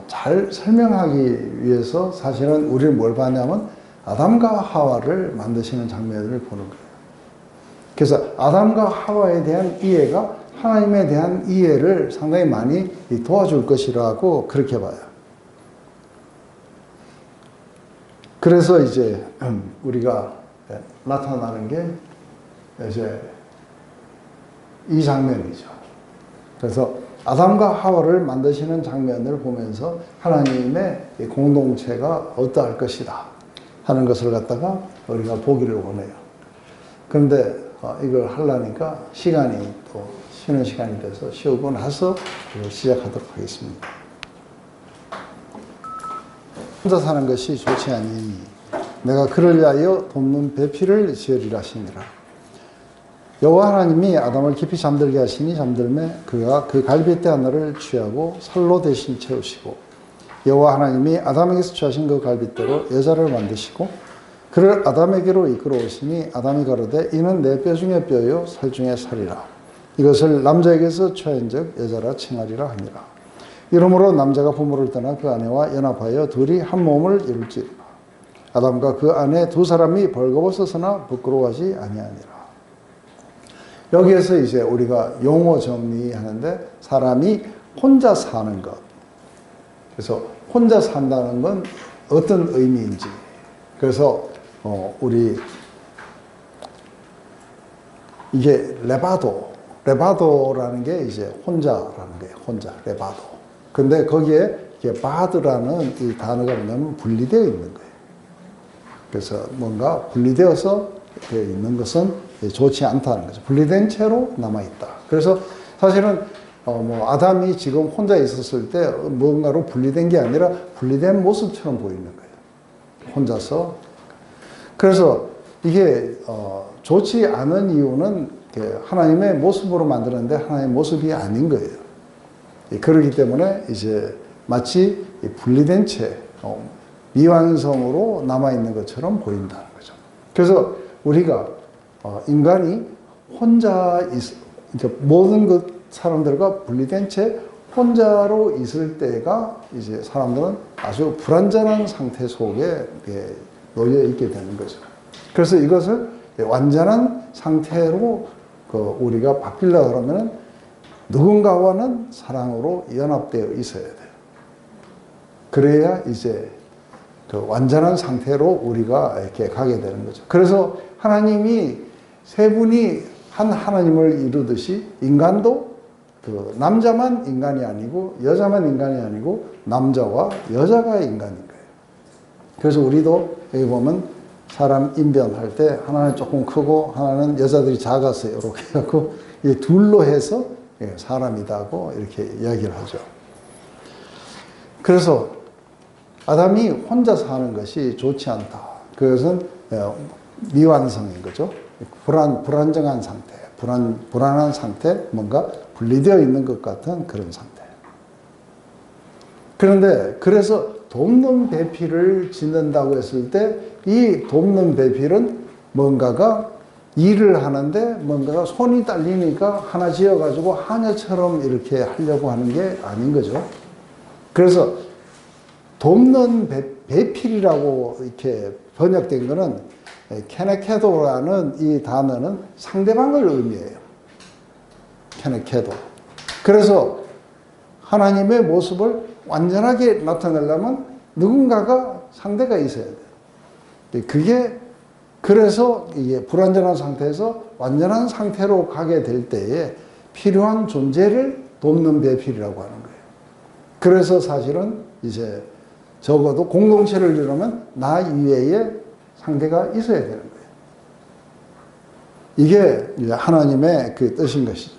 잘 설명하기 위해서 사실은 우리는 뭘 봤냐면 아담과 하와를 만드시는 장면을 보는 거예요. 그래서 아담과 하와에 대한 이해가 하나님에 대한 이해를 상당히 많이 도와줄 것이라고 그렇게 봐요. 그래서 이제 우리가 나타나는 게 이제 이 장면이죠. 그래서 아담과 하와를 만드시는 장면을 보면서 하나님의 공동체가 어떠할 것이다 하는 것을 갖다가 우리가 보기를 원해요. 그런데 이걸 하려니까 시간이 또 쉬는 시간이 돼서 쉬고 나서 시작하도록 하겠습니다. 혼자 사는 것이 좋지 아니니 내가 그를 위하여 돕는 배필을 지으리라 하시니라. 여호와 하나님이 아담을 깊이 잠들게 하시니 잠들매 그가 그 갈빗대 하나를 취하고 살로 대신 채우시고 여호와 하나님이 아담에게서 취하신 그 갈빗대로 여자를 만드시고 그를 아담에게로 이끌어 오시니 아담이 가로되 이는 내 뼈 중에 뼈요 살 중에 살이라. 이것을 남자에게서 취한즉 여자라 칭하리라 하니라. 이러므로 남자가 부모를 떠나 그 아내와 연합하여 둘이 한 몸을 이룰지니라. 아담과 그 아내 두 사람이 벌거벗었으나 부끄러워하지 아니하니라. 여기에서 이제 우리가 용어 정리하는데 사람이 혼자 사는 것. 그래서 혼자 산다는 건 어떤 의미인지. 그래서 우리 이게 레바도라는 게 이제 혼자라는 거예요. 혼자, 레바도. 근데 거기에 바드라는 이 단어가 뭐냐면 분리되어 있는 거예요. 그래서 뭔가 분리되어서 되어 있는 것은 좋지 않다는 거죠. 분리된 채로 남아있다. 그래서 사실은 아담이 지금 혼자 있었을 때 뭔가로 분리된 게 아니라 분리된 모습처럼 보이는 거예요. 혼자서. 그래서 이게 좋지 않은 이유는 하나님의 모습으로 만드는데 하나님의 모습이 아닌 거예요. 그렇기 때문에 이제 마치 분리된 채 미완성으로 남아있는 것처럼 보인다는 거죠. 그래서 우리가 인간이 혼자 모든 사람들과 분리된 채 혼자로 있을 때가 이제 사람들은 아주 불완전한 상태 속에 놓여 있게 되는 거죠. 그래서 이것을 완전한 상태로 우리가 바뀌려고 그러면 누군가와는 사랑으로 연합되어 있어야 돼요. 그래야 이제 그 완전한 상태로 우리가 이렇게 가게 되는 거죠. 그래서 하나님이 세 분이 한 하나님을 이루듯이 인간도 그 남자만 인간이 아니고 여자만 인간이 아니고 남자와 여자가 인간인 거예요. 그래서 우리도 여기 보면 사람 인변할 때 하나는 조금 크고 하나는 여자들이 작아서 이렇게 해갖고 둘로 해서 사람이다고 이렇게 이야기를 하죠. 그래서 아담이 혼자 사는 것이 좋지 않다. 그것은 미완성인 거죠. 불안정한 상태, 불안한 상태, 뭔가 분리되어 있는 것 같은 그런 상태. 그런데 그래서 돕는 배필을 짓는다고 했을 때 이 돕는 배필은 뭔가가 일을 하는데 뭔가가 손이 딸리니까 하나 지어가지고 하녀처럼 이렇게 하려고 하는 게 아닌 거죠. 그래서 돕는 배필이라고 이렇게 번역된 거는 케네케도라는 이 단어는 상대방을 의미해요. 케네케도. 그래서 하나님의 모습을 완전하게 나타내려면 누군가가 상대가 있어야 돼요. 그게 그래서 이게 불완전한 상태에서 완전한 상태로 가게 될 때에 필요한 존재를 돕는 배필이라고 하는 거예요. 그래서 사실은 이제 적어도 공동체를 이루려면 나 이외에 상대가 있어야 되는 거예요. 이게 이제 하나님의 그 뜻인 것이죠.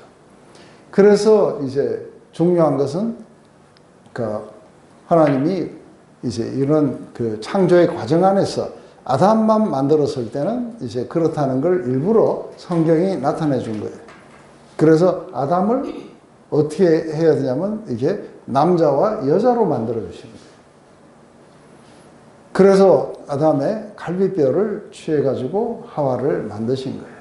그래서 이제 중요한 것은 하나님이 이제 이런 그 창조의 과정 안에서 아담만 만들었을 때는 이제 그렇다는 걸 일부러 성경이 나타내 준 거예요. 그래서 아담을 어떻게 해야 되냐면 이게 남자와 여자로 만들어 주시는 거예요. 그래서 아담의 갈비뼈를 취해가지고 하와를 만드신 거예요.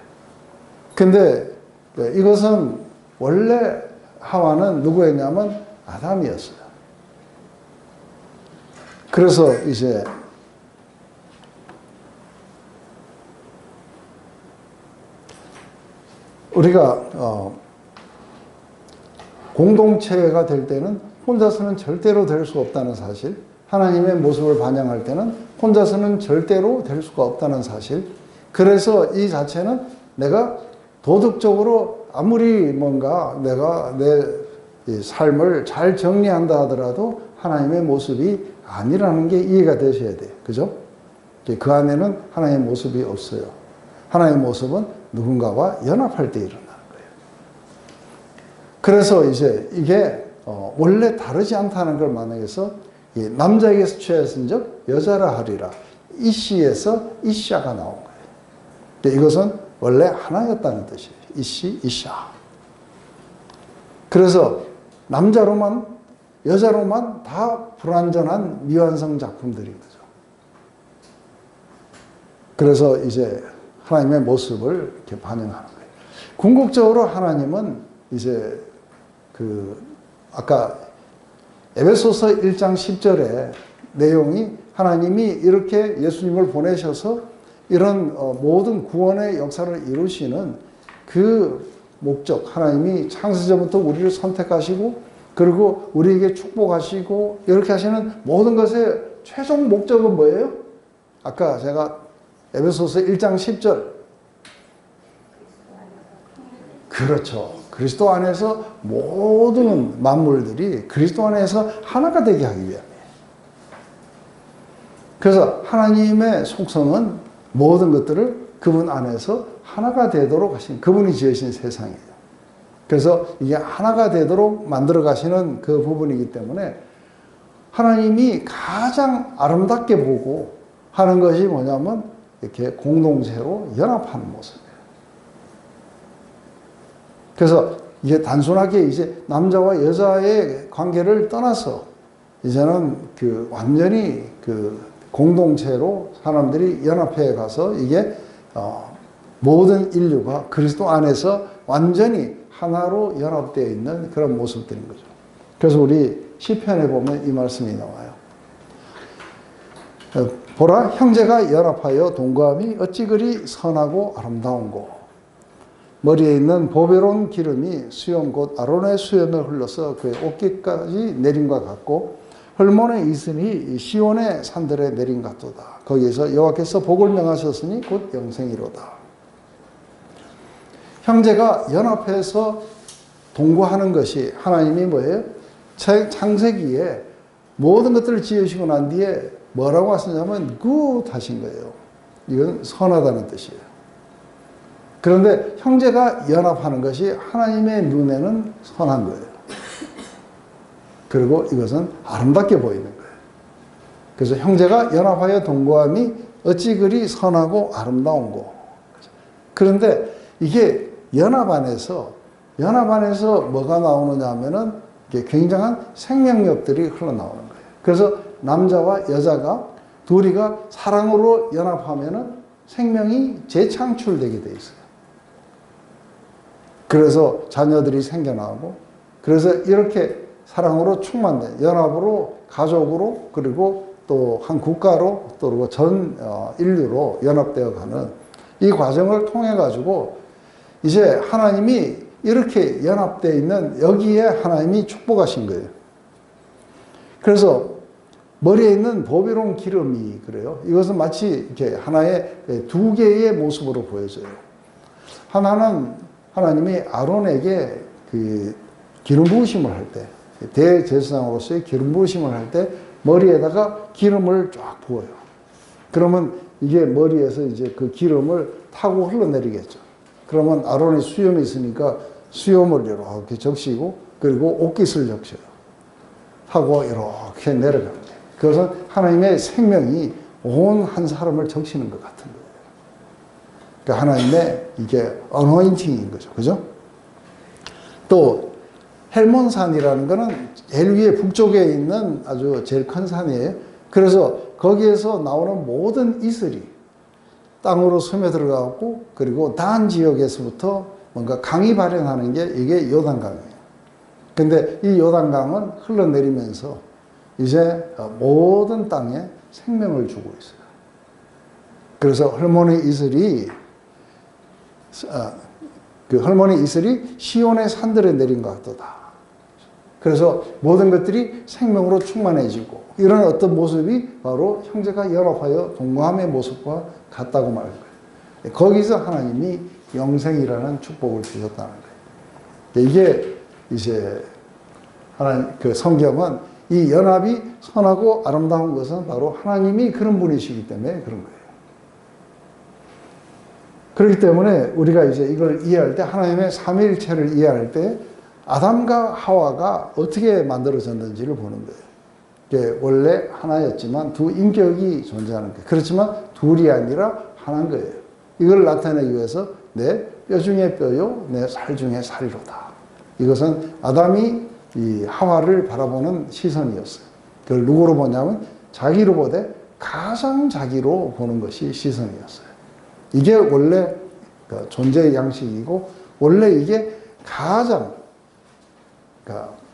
근데 이것은 원래 하와는 누구였냐면 아담이었어요. 그래서 이제 우리가 공동체가 될 때는 혼자서는 절대로 될 수 없다는 사실, 하나님의 모습을 반영할 때는 혼자서는 절대로 될 수가 없다는 사실. 그래서 이 자체는 내가 도덕적으로 아무리 뭔가 내가 내 삶을 잘 정리한다 하더라도 하나님의 모습이 아니라는 게 이해가 되셔야 돼요. 그죠? 그 안에는 하나님의 모습이 없어요. 하나님의 모습은 누군가와 연합할 때 일어나는 거예요. 그래서 이제 이게 원래 다르지 않다는 걸 만약해서 남자에게서 취하였은즉 여자라 하리라. 이시에서 이샤가 나온 거예요. 이것은 원래 하나였다는 뜻이에요. 이시, 이샤. 그래서 남자로만 여자로만 다 불완전한 미완성 작품들인 거죠. 그래서 이제 하나님의 모습을 이렇게 반영하는 거예요. 궁극적으로 하나님은 이제 아까 에베소서 1장 10절의 내용이 하나님이 이렇게 예수님을 보내셔서 이런 모든 구원의 역사를 이루시는 그 목적, 하나님이 창세전부터 우리를 선택하시고 그리고 우리에게 축복하시고 이렇게 하시는 모든 것의 최종 목적은 뭐예요? 아까 제가 에베소서 1장 10절. 그렇죠. 그리스도 안에서 모든 만물들이 그리스도 안에서 하나가 되게 하기 위함이에요. 그래서 하나님의 속성은 모든 것들을 그분 안에서 하나가 되도록 하신, 그분이 지으신 세상이에요. 그래서 이게 하나가 되도록 만들어 가시는 그 부분이기 때문에 하나님이 가장 아름답게 보고 하는 것이 뭐냐면 이렇게 공동체로 연합하는 모습이에요. 그래서 이게 단순하게 이제 남자와 여자의 관계를 떠나서 이제는 완전히 공동체로 사람들이 연합해 가서 이게 모든 인류가 그리스도 안에서 완전히 하나로 연합되어 있는 그런 모습들인 거죠. 그래서 우리 시편에 보면 이 말씀이 나와요. 보라, 형제가 연합하여 동거함이 어찌 그리 선하고 아름다운고. 머리에 있는 보배로운 기름이 수염 곧 아론의 수염에 흘러서 그의 옷깃까지 내림과 같고, 헐몬의 이슬이 시온의 산들에 내린 같도다. 거기에서 여호와께서 복을 명하셨으니 곧 영생이로다. 형제가 연합해서 동거하는 것이 하나님이 뭐예요? 창세기에 모든 것들을 지으시고 난 뒤에 뭐라고 하시냐면 good 하신 거예요. 이건 선하다는 뜻이에요. 그런데 형제가 연합하는 것이 하나님의 눈에는 선한 거예요. 그리고 이것은 아름답게 보이는 거예요. 그래서 형제가 연합하여 동거함이 어찌 그리 선하고 아름다운고. 그런데 이게 연합 안에서 뭐가 나오느냐 하면은 이게 굉장한 생명력들이 흘러나오는 거예요. 그래서 남자와 여자가 둘이가 사랑으로 연합하면은 생명이 재창출되게 돼 있어요. 그래서 자녀들이 생겨나고, 그래서 이렇게 사랑으로 충만된 연합으로, 가족으로, 그리고 또 한 국가로, 또 그리고 전 인류로 연합되어 가는 이 과정을 통해 가지고 이제 하나님이 이렇게 연합되어 있는 여기에 하나님이 축복하신 거예요. 그래서 머리에 있는 보배로운 기름이 그래요. 이것은 마치 이렇게 하나의 두 개의 모습으로 보여져요. 하나는 하나님이 아론에게 기름 부으심을 할 때, 대제사장으로서의 기름 부으심을 할 때 머리에다가 기름을 쫙 부어요. 그러면 이게 머리에서 이제 그 기름을 타고 흘러내리겠죠. 그러면 아론의 수염이 있으니까 수염을 이렇게 적시고, 그리고 옷깃을 적셔요. 하고 이렇게 내려갑니다. 그것은 하나님의 생명이 온 한 사람을 적시는 것 같은 거예요. 그러니까 하나님의 이게 어노인팅인 거죠. 그죠? 또 헬몬산이라는 거는 제일 위에 북쪽에 있는 아주 제일 큰 산이에요. 그래서 거기에서 나오는 모든 이슬이 땅으로 스며들어가고, 그리고 단 지역에서부터 뭔가 강이 발현하는 게 이게 요단강이에요. 근데 이 요단강은 흘러내리면서 이제 모든 땅에 생명을 주고 있어요. 그래서 헐몬의 이슬이 시온의 산들에 내린 것 같도다. 그래서 모든 것들이 생명으로 충만해지고, 이런 어떤 모습이 바로 형제가 연합하여 동거함의 모습과 같다고 말할 거예요. 거기서 하나님이 영생이라는 축복을 주셨다는 거예요. 이게 이제 하나님 성경은 이 연합이 선하고 아름다운 것은 바로 하나님이 그런 분이시기 때문에 그런 거예요. 그렇기 때문에 우리가 이제 이걸 이해할 때, 하나님의 삼위일체를 이해할 때 아담과 하와가 어떻게 만들어졌는지를 보는 거예요. 이게 원래 하나였지만 두 인격이 존재하는 거예요. 그렇지만 둘이 아니라 하나인 거예요. 이걸 나타내기 위해서 내 뼈 중에 뼈요, 내 살 중에 살이로다. 이것은 아담이 이 하와를 바라보는 시선이었어요. 그걸 누구로 보냐면 자기로 보되 가장 자기로 보는 것이 시선이었어요. 이게 원래 존재의 양식이고, 원래 이게 가장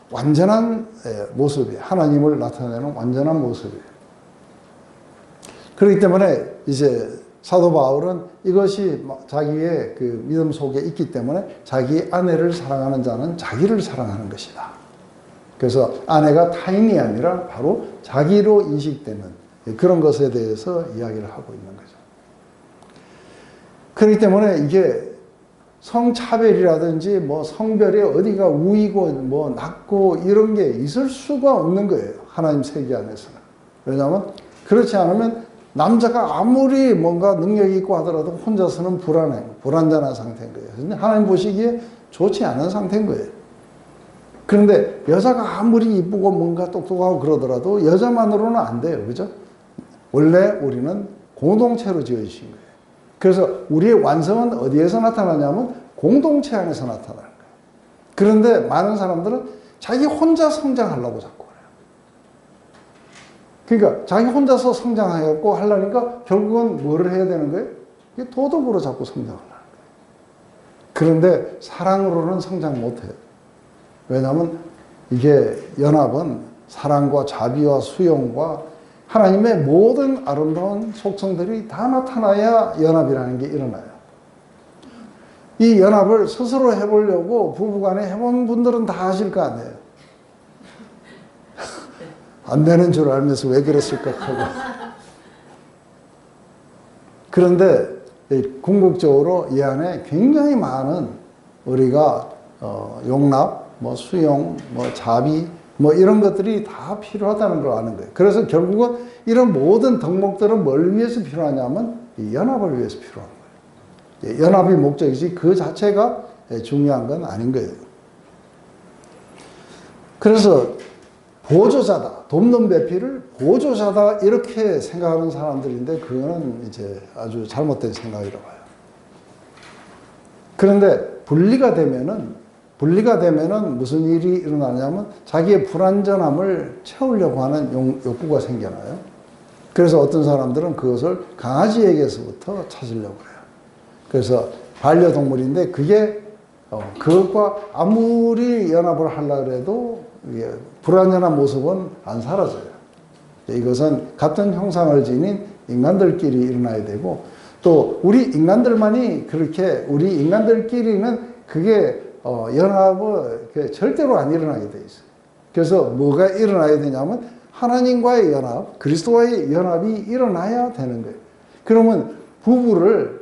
완전한 모습이에요. 하나님을 나타내는 완전한 모습이에요. 그렇기 때문에 이제 사도 바울은 이것이 자기의 그 믿음 속에 있기 때문에 자기 아내를 사랑하는 자는 자기를 사랑하는 것이다. 그래서 아내가 타인이 아니라 바로 자기로 인식되는 그런 것에 대해서 이야기를 하고 있는 거죠. 그렇기 때문에 이게 성차별이라든지 뭐 성별에 어디가 우위고 뭐 낮고 이런 게 있을 수가 없는 거예요. 하나님 세계 안에서는. 왜냐하면 그렇지 않으면 남자가 아무리 뭔가 능력이 있고 하더라도 혼자서는 불완전한 상태인 거예요. 근데 하나님 보시기에 좋지 않은 상태인 거예요. 그런데 여자가 아무리 이쁘고 뭔가 똑똑하고 그러더라도 여자만으로는 안 돼요. 그죠? 원래 우리는 공동체로 지어주신 거예요. 그래서 우리의 완성은 어디에서 나타나냐면 공동체 안에서 나타나는 거예요. 그런데 많은 사람들은 자기 혼자 성장하려고 자꾸 그래요. 그러니까 자기 혼자서 성장하고 하려니까 결국은 뭐를 해야 되는 거예요? 이게 도덕으로 자꾸 성장을 하는 거예요. 그런데 사랑으로는 성장 못해요. 왜냐하면 이게 연합은 사랑과 자비와 수용과 하나님의 모든 아름다운 속성들이 다 나타나야 연합이라는 게 일어나요. 이 연합을 스스로 해보려고 부부간에 해본 분들은 다 아실 거 아니에요. 안 되는 줄 알면서 왜 그랬을까 하고. 그런데 궁극적으로 이 안에 굉장히 많은 우리가 용납, 수용, 자비, 이런 것들이 다 필요하다는 걸 아는 거예요. 그래서 결국은 이런 모든 덕목들은 뭘 위해서 필요하냐면 이 연합을 위해서 필요한 거예요. 연합이 목적이지 그 자체가 중요한 건 아닌 거예요. 그래서 보조자다, 돕는 배필을 보조자다 이렇게 생각하는 사람들인데 그거는 이제 아주 잘못된 생각이라고 봐요. 그런데 분리가 되면은 무슨 일이 일어나냐면 자기의 불완전함을 채우려고 하는 욕구가 생겨나요. 그래서 어떤 사람들은 그것을 강아지에게서부터 찾으려고 그래요. 그래서 반려동물인데 그게 그것과 아무리 연합을 하려고 해도 불완전한 모습은 안 사라져요. 이것은 같은 형상을 지닌 인간들끼리 일어나야 되고 또 우리 인간들만이 그렇게 우리 인간들끼리는 그게 연합은 절대로 안 일어나게 돼 있어요. 그래서 뭐가 일어나야 되냐면 하나님과의 연합, 그리스도와의 연합이 일어나야 되는 거예요. 그러면 부부를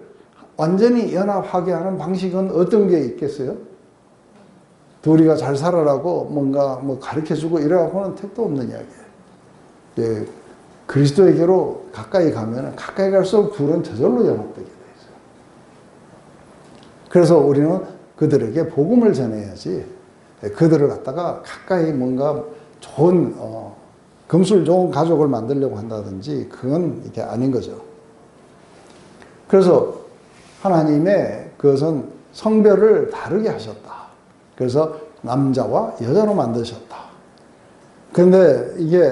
완전히 연합하게 하는 방식은 어떤 게 있겠어요? 둘이가 잘 살아라고 뭔가 가르쳐주고 이래갖고는 택도 없는 이야기예요. 그리스도에게로 가까이 가면 가까이 갈수록 둘은 저절로 연합되게 돼 있어요. 그래서 우리는 그들에게 복음을 전해야지 그들을 갖다가 가까이 뭔가 좋은 금술 좋은 가족을 만들려고 한다든지 그건 이게 아닌 거죠. 그래서 하나님의 그것은 성별을 다르게 하셨다. 그래서 남자와 여자로 만드셨다. 그런데 이게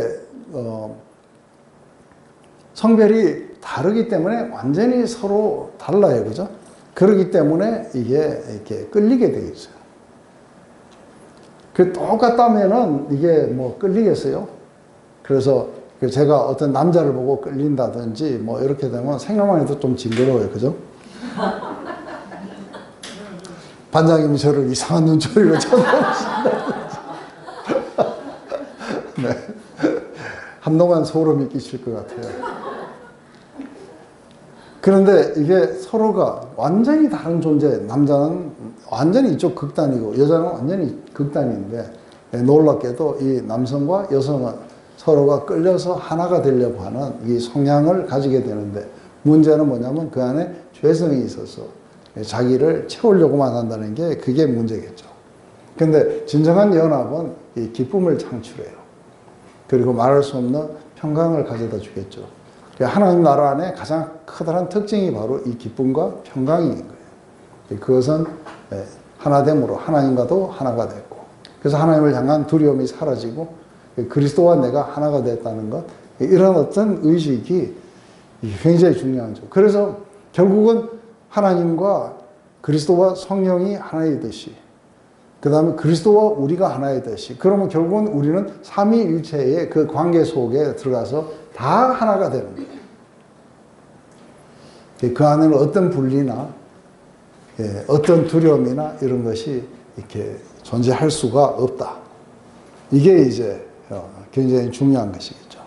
성별이 다르기 때문에 완전히 서로 달라요. 그죠? 그렇기 때문에 이게 이렇게 끌리게 되어 있어요. 그 똑같다면은 이게 끌리겠어요? 그래서 제가 어떤 남자를 보고 끌린다든지 이렇게 되면 생각만 해도 좀 징그러워요. 그죠? 반장님이 저를 이상한 눈초리로 쳐다보신다든지. 네. 한동안 소름이 끼칠 것 같아요. 그런데 이게 서로가 완전히 다른 존재, 남자는 완전히 이쪽 극단이고 여자는 완전히 극단인데 놀랍게도 이 남성과 여성은 서로가 끌려서 하나가 되려고 하는 이 성향을 가지게 되는데 문제는 뭐냐면 그 안에 죄성이 있어서 자기를 채우려고만 한다는 게 그게 문제겠죠. 근데 진정한 연합은 이 기쁨을 창출해요. 그리고 말할 수 없는 평강을 가져다 주겠죠. 하나님 나라 안에 가장 커다란 특징이 바로 이 기쁨과 평강인 거예요. 그것은 하나됨으로 하나님과도 하나가 됐고 그래서 하나님을 향한 두려움이 사라지고 그리스도와 내가 하나가 됐다는 것 이런 어떤 의식이 굉장히 중요하죠. 그래서 결국은 하나님과 그리스도와 성령이 하나이듯이 그 다음에 그리스도와 우리가 하나이듯이 그러면 결국은 우리는 삼위일체의 그 관계 속에 들어가서 다 하나가 되는 거예요. 그 안에는 어떤 분리나 어떤 두려움이나 이런 것이 이렇게 존재할 수가 없다. 이게 이제 굉장히 중요한 것이겠죠.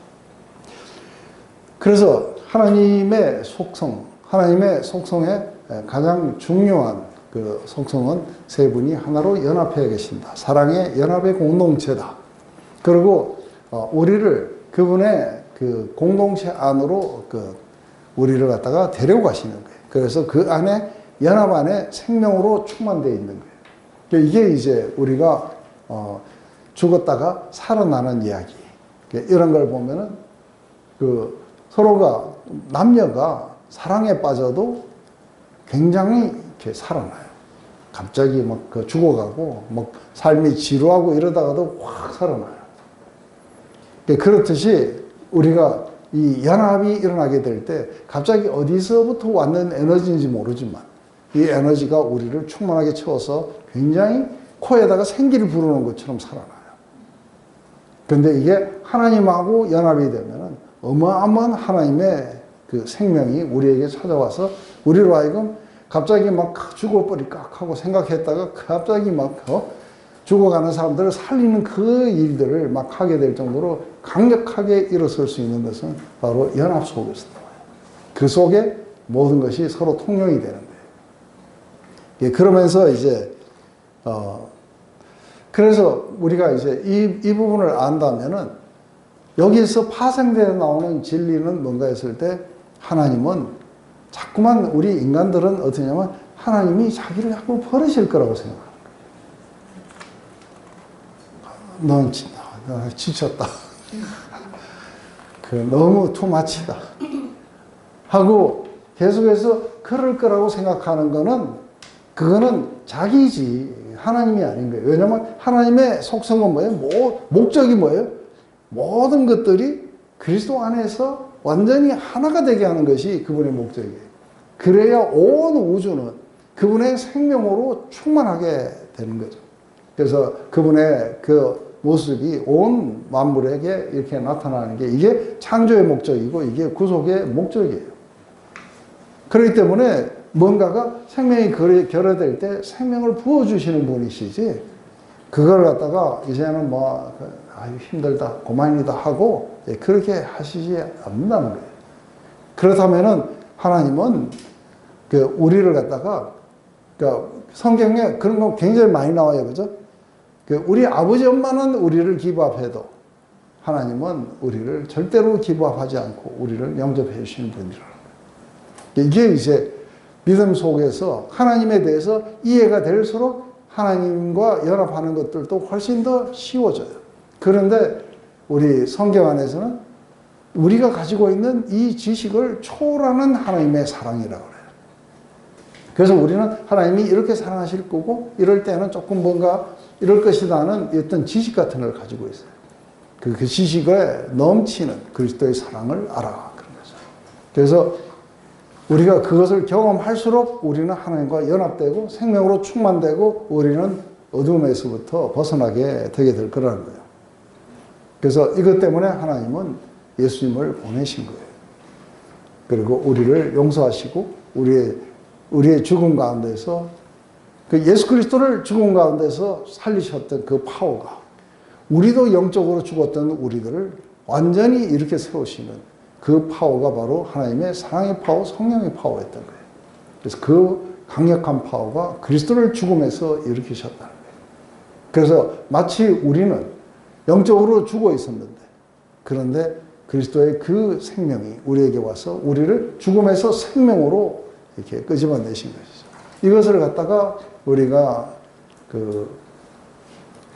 그래서 하나님의 속성의 가장 중요한 그 속성은 세 분이 하나로 연합해 계신다. 사랑의 연합의 공동체다. 그리고 우리를 그분의 그 공동체 안으로 우리를 갖다가 데려가시는 거예요. 그래서 그 안에 연합 안에 생명으로 충만되어 있는 거예요. 이게 이제 우리가 죽었다가 살아나는 이야기. 이런 걸 보면은 서로가 남녀가 사랑에 빠져도 굉장히 이렇게 살아나요. 갑자기 죽어가고 삶이 지루하고 이러다가도 확 살아나요. 그렇듯이 우리가 이 연합이 일어나게 될 때 갑자기 어디서부터 왔는 에너지인지 모르지만 이 에너지가 우리를 충만하게 채워서 굉장히 코에다가 생기를 부르는 것처럼 살아나요. 그런데 이게 하나님하고 연합이 되면은 어마어마한 하나님의 그 생명이 우리에게 찾아와서 우리로 하여금 갑자기 막 죽어버릴까 하고 생각했다가 갑자기 막 죽어가는 사람들을 살리는 그 일들을 막 하게 될 정도로 강력하게 일어설 수 있는 것은 바로 연합 속에서 나와요. 그 속에 모든 것이 서로 통용이 되는 거예요. 예, 그러면서 이제 그래서 우리가 이제 이 부분을 안다면은 여기서 파생되어 나오는 진리는 뭔가 했을 때 하나님은 자꾸만 우리 인간들은 어떠냐면 하나님이 자기를 자꾸 버리실 거라고 생각합니다. 넌 지쳤다. 너무 투마치다. 하고 계속해서 그럴 거라고 생각하는 그거는 자기지 하나님이 아닌 거예요. 왜냐하면 하나님의 속성은 뭐예요? 목적이 뭐예요? 모든 것들이 그리스도 안에서 완전히 하나가 되게 하는 것이 그분의 목적이에요. 그래야 온 우주는 그분의 생명으로 충만하게 되는 거죠. 그래서 그분의 그 모습이 온 만물에게 이렇게 나타나는 게 이게 창조의 목적이고 이게 구속의 목적이에요. 그렇기 때문에 뭔가가 생명이 결여될 때 생명을 부어주시는 분이시지 그걸 갖다가 이제는 아유 힘들다 고만이다 하고 그렇게 하시지 않는다는 거예요. 그렇다면은 하나님은 우리를 갖다가 성경에 그런 거 굉장히 많이 나와요. 그죠? 우리 아버지 엄마는 우리를 기부합해도 하나님은 우리를 절대로 기부합하지 않고 우리를 영접해 주시는 분이라는 거예요. 이게 이제 믿음 속에서 하나님에 대해서 이해가 될수록 하나님과 연합하는 것들도 훨씬 더 쉬워져요. 그런데 우리 성경 안에서는 우리가 가지고 있는 이 지식을 초월하는 하나님의 사랑이라고 그래요. 그래서 우리는 하나님이 이렇게 사랑하실 거고 이럴 때는 조금 뭔가 이럴 것이라는 어떤 지식 같은 걸 가지고 있어요. 그 지식에 넘치는 그리스도의 사랑을 알아. 그런 거죠. 그래서 우리가 그것을 경험할수록 우리는 하나님과 연합되고 생명으로 충만되고 우리는 어둠에서부터 벗어나게 되게 될 거라는 거예요. 그래서 이것 때문에 하나님은 예수님을 보내신 거예요. 그리고 우리를 용서하시고 우리의 죽음 가운데서 그 예수 그리스도를 죽음 가운데서 살리셨던 그 파워가 우리도 영적으로 죽었던 우리들을 완전히 이렇게 세우시는 그 파워가 바로 하나님의 사랑의 파워, 성령의 파워였던 거예요. 그래서 그 강력한 파워가 그리스도를 죽음에서 일으키셨다는 거예요. 그래서 마치 우리는 영적으로 죽어 있었는데 그런데 그리스도의 그 생명이 우리에게 와서 우리를 죽음에서 생명으로 이렇게 끄집어내신 것이죠. 이것을 갖다가 우리가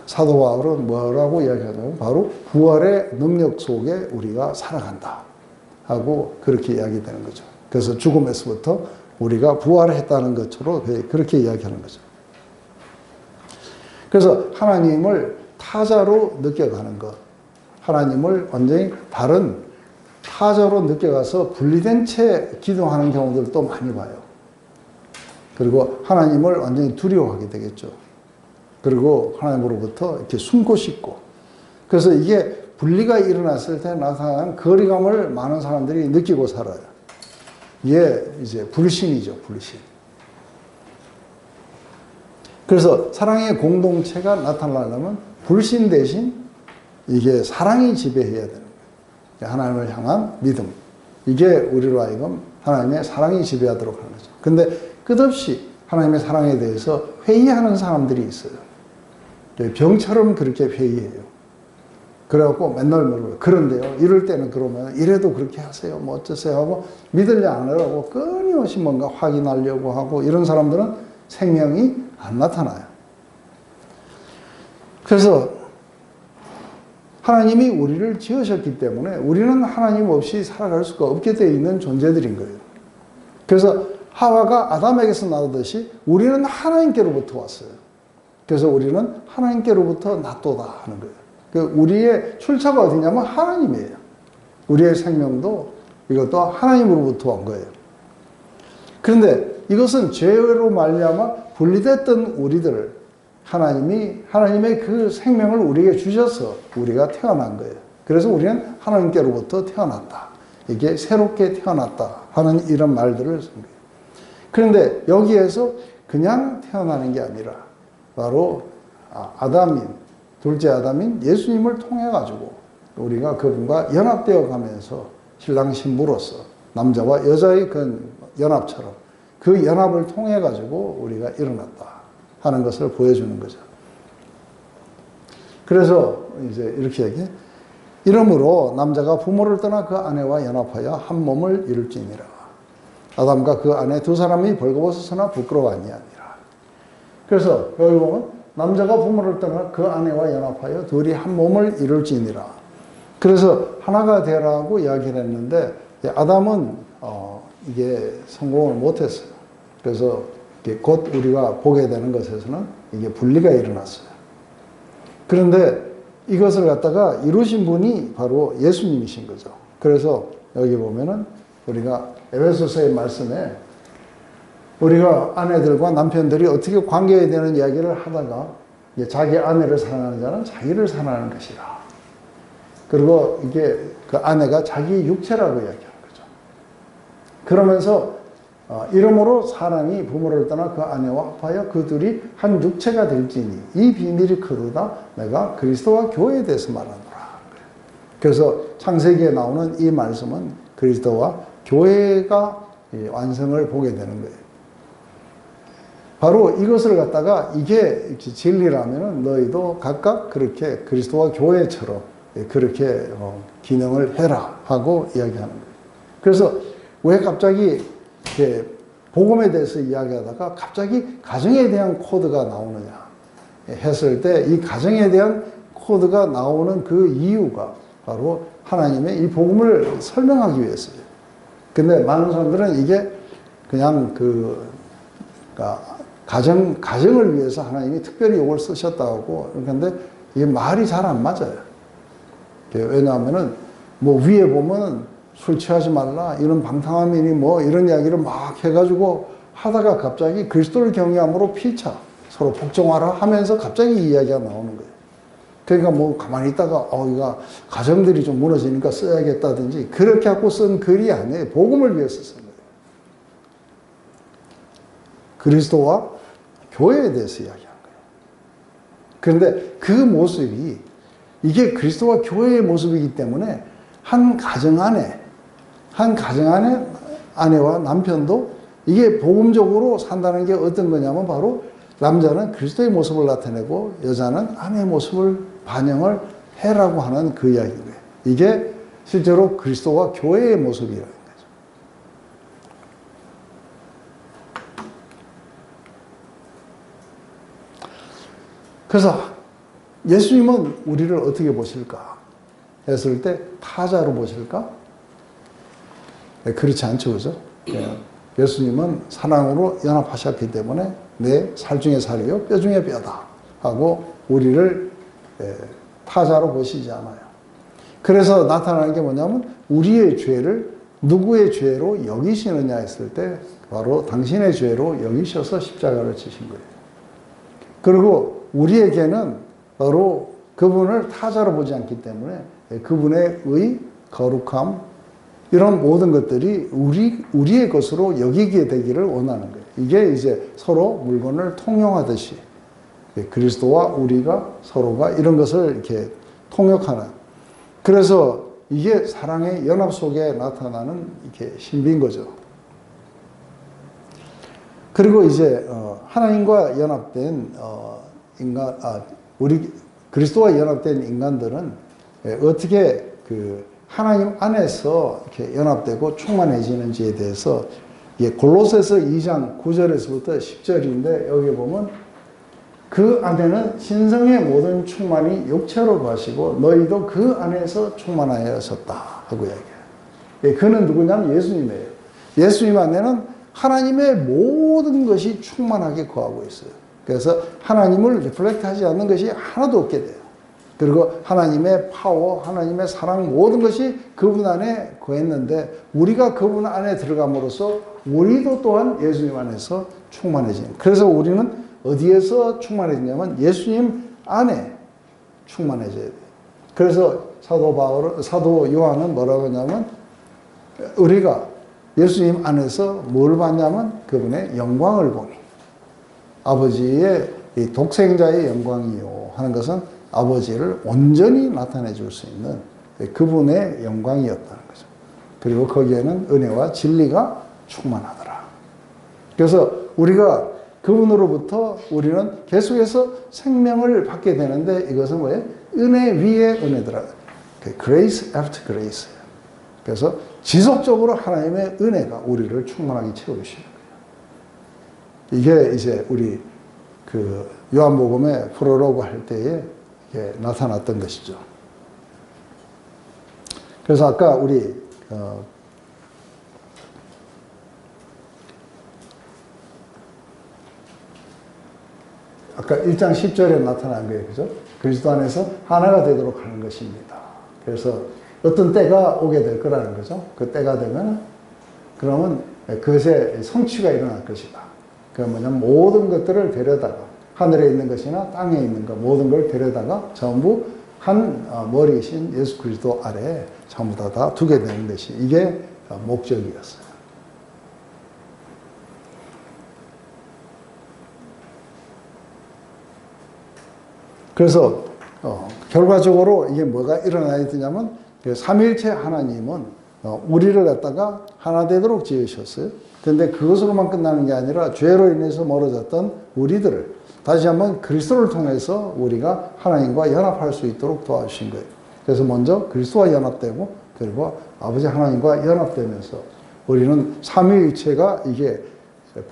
사도 바울은 뭐라고 이야기하냐면 바로 부활의 능력 속에 우리가 살아간다 하고 그렇게 이야기되는 거죠. 그래서 죽음에서부터 우리가 부활했다는 것처럼 그렇게 이야기하는 거죠. 그래서 하나님을 타자로 느껴가는 것, 하나님을 완전히 다른 타자로 느껴가서 분리된 채 기도하는 경우들도 많이 봐요. 그리고 하나님을 완전히 두려워하게 되겠죠. 그리고 하나님으로부터 이렇게 숨고 싶고. 그래서 이게 분리가 일어났을 때 나타나는 거리감을 많은 사람들이 느끼고 살아요. 이게 이제 불신이죠, 불신. 그래서 사랑의 공동체가 나타나려면 불신 대신 이게 사랑이 지배해야 되는 거예요. 하나님을 향한 믿음. 이게 우리로 하여금 하나님의 사랑이 지배하도록 하는 거죠. 근데 끝없이 하나님의 사랑에 대해서 회의하는 사람들이 있어요. 병처럼 그렇게 회의해요. 그래갖고 맨날 물어요. 그런데요, 이럴 때는 그러면 이래도 그렇게 하세요. 뭐 어쩌세요 하고 믿으려 안 하려고 끊임없이 뭔가 확인하려고 하고 이런 사람들은 생명이 안 나타나요. 그래서 하나님이 우리를 지으셨기 때문에 우리는 하나님 없이 살아갈 수가 없게 되어 있는 존재들인 거예요. 그래서 하와가 아담에게서 나오듯이 우리는 하나님께로부터 왔어요. 그래서 우리는 하나님께로부터 났도다 하는 거예요. 우리의 출처가 어디냐면 하나님이에요. 우리의 생명도 이것도 하나님으로부터 온 거예요. 그런데 이것은 죄로 말미암아 분리됐던 우리들을 하나님의 그 생명을 우리에게 주셔서 우리가 태어난 거예요. 그래서 우리는 하나님께로부터 태어났다. 이게 새롭게 태어났다 하는 이런 말들을 쓴 거예요. 그런데 여기에서 그냥 태어나는 게 아니라 바로 둘째 아담인 예수님을 통해 가지고 우리가 그분과 연합되어 가면서 신랑 신부로서 남자와 여자의 그 연합처럼 그 연합을 통해 가지고 우리가 일어났다 하는 것을 보여주는 거죠. 그래서 이제 이렇게 얘기해. 이러므로 남자가 부모를 떠나 그 아내와 연합하여 한 몸을 이룰지니라. 아담과 그 아내 두 사람이 벌거벗었으나 부끄러워 아니하니라. 그래서 여기 보면 남자가 부모를 떠나 그 아내와 연합하여 둘이 한 몸을 이룰지니라. 그래서 하나가 되라고 이야기를 했는데 아담은 이게 성공을 못했어요. 그래서 곧 우리가 보게 되는 것에서는 이게 분리가 일어났어요. 그런데 이것을 갖다가 이루신 분이 바로 예수님이신 거죠. 그래서 여기 보면은 우리가 에베소서의 말씀에 우리가 아내들과 남편들이 어떻게 관계해야 되는 이야기를 하다가 자기 아내를 사랑하는 자는 자기를 사랑하는 것이라. 그리고 이게 그 아내가 자기 육체라고 이야기하는 거죠. 그러면서 이러므로 사람이 부모를 떠나 그 아내와 합하여 그 둘이 한 육체가 될지니 이 비밀이 크도다 내가 그리스도와 교회에 대해서 말하노라. 그래서 창세기에 나오는 이 말씀은 그리스도와 교회가 완성을 보게 되는 거예요. 바로 이것을 갖다가 이게 진리라면은 너희도 각각 그렇게 그리스도와 교회처럼 그렇게 기능을 해라 하고 이야기하는 거예요. 그래서 왜 갑자기 복음에 대해서 이야기하다가 갑자기 가정에 대한 코드가 나오느냐 했을 때 이 가정에 대한 코드가 나오는 그 이유가 바로 하나님의 이 복음을 설명하기 위해서예요. 근데 많은 사람들은 이게 그냥 가정을 위해서 하나님이 특별히 이걸 쓰셨다고 그런데 이게 말이 잘 안 맞아요. 왜냐하면은 뭐 위에 보면 술 취하지 말라 이런 방탕함이니 뭐 이런 이야기를 막 해가지고 하다가 갑자기 그리스도를 경외함으로 피차 서로 복종하라 하면서 갑자기 이 이야기가 나오는 거예요. 그러니까 뭐 가만히 있다가 이거 가정들이 좀 무너지니까 써야겠다든지 그렇게 하고 쓴 글이 아니에요. 복음을 위해서 쓴 거예요. 그리스도와 교회에 대해서 이야기한 거예요. 그런데 그 모습이 이게 그리스도와 교회의 모습이기 때문에 한 가정 안에 아내와 남편도 이게 복음적으로 산다는 게 어떤 거냐면 바로 남자는 그리스도의 모습을 나타내고 여자는 아내의 모습을 반영을 해라고 하는 그 이야기인 거예요. 이게 실제로 그리스도와 교회의 모습이라는 거죠. 그래서 예수님은 우리를 어떻게 보실까 했을 때 타자로 보실까? 네, 그렇지 않죠, 그죠? 예수님은 사랑으로 연합하셨기 때문에 내 살 중에 살이요 뼈 중에 뼈다 하고 우리를 타자로 보시지 않아요. 그래서 나타나는 게 뭐냐면 우리의 죄를 누구의 죄로 여기시느냐 했을 때 바로 당신의 죄로 여기셔서 십자가를 지신 거예요. 그리고 우리에게는 바로 그분을 타자로 보지 않기 때문에 그분의 의, 거룩함 이런 모든 것들이 우리의 것으로 여기게 되기를 원하는 거예요. 이게 이제 서로 물건을 통용하듯이 그리스도와 우리가 서로가 이런 것을 이렇게 통역하는 그래서 이게 사랑의 연합 속에 나타나는 이렇게 신비인 거죠. 그리고 이제 하나님과 연합된 우리 그리스도와 연합된 인간들은 어떻게 하나님 안에서 이렇게 연합되고 충만해지는지에 대해서 골로새서 2장 9절에서부터 10절인데 여기 보면 그 안에는 신성의 모든 충만이 육체로 거하시고 너희도 그 안에서 충만하였었다 하고 이야기해요. 그는 누구냐면 예수님이에요. 예수님 안에는 하나님의 모든 것이 충만하게 거하고 있어요. 그래서 하나님을 리플렉트하지 않는 것이 하나도 없게 돼요. 그리고 하나님의 파워, 하나님의 사랑 모든 것이 그분 안에 거했는데 우리가 그분 안에 들어감으로써 우리도 또한 예수님 안에서 충만해지는. 그래서 우리는 어디에서 충만해지냐면 예수님 안에 충만해져야 돼요. 그래서 사도 요한은 뭐라고 하냐면 우리가 예수님 안에서 뭘 봤냐면 그분의 영광을 보니 아버지의 이 독생자의 영광이요 하는 것은 아버지를 온전히 나타내 줄 수 있는 그분의 영광이었다는 거죠. 그리고 거기에는 은혜와 진리가 충만하더라. 그래서 우리가 그분으로부터 우리는 계속해서 생명을 받게 되는데 이것은 뭐예요? 은혜 위에 은혜더라. Grace after grace. 그래서 지속적으로 하나님의 은혜가 우리를 충만하게 채우시는 거예요. 이게 이제 우리 그 요한복음의 프롤로그 할 때에 이게 나타났던 것이죠. 그래서 아까 우리 아까 1장 10절에 나타난 거예요. 그죠? 그리스도 안에서 하나가 되도록 하는 것입니다. 그래서 어떤 때가 오게 될 거라는 거죠. 그 때가 되면 그러면 그것의 성취가 일어날 것이다. 그 뭐냐면 모든 것들을 데려다가 하늘에 있는 것이나 땅에 있는 것 모든 걸 데려다가 전부 한 머리이신 예수 그리스도 아래에 전부 다 두게 되는 것이 이게 목적이었어요. 그래서 결과적으로 이게 뭐가 일어나야 되냐면 삼위일체 하나님은 우리를 갖다가 하나 되도록 지으셨어요. 그런데 그것으로만 끝나는 게 아니라 죄로 인해서 멀어졌던 우리들을 다시 한번 그리스도를 통해서 우리가 하나님과 연합할 수 있도록 도와주신 거예요. 그래서 먼저 그리스도와 연합되고 그리고 아버지 하나님과 연합되면서 우리는 삼위일체가 이게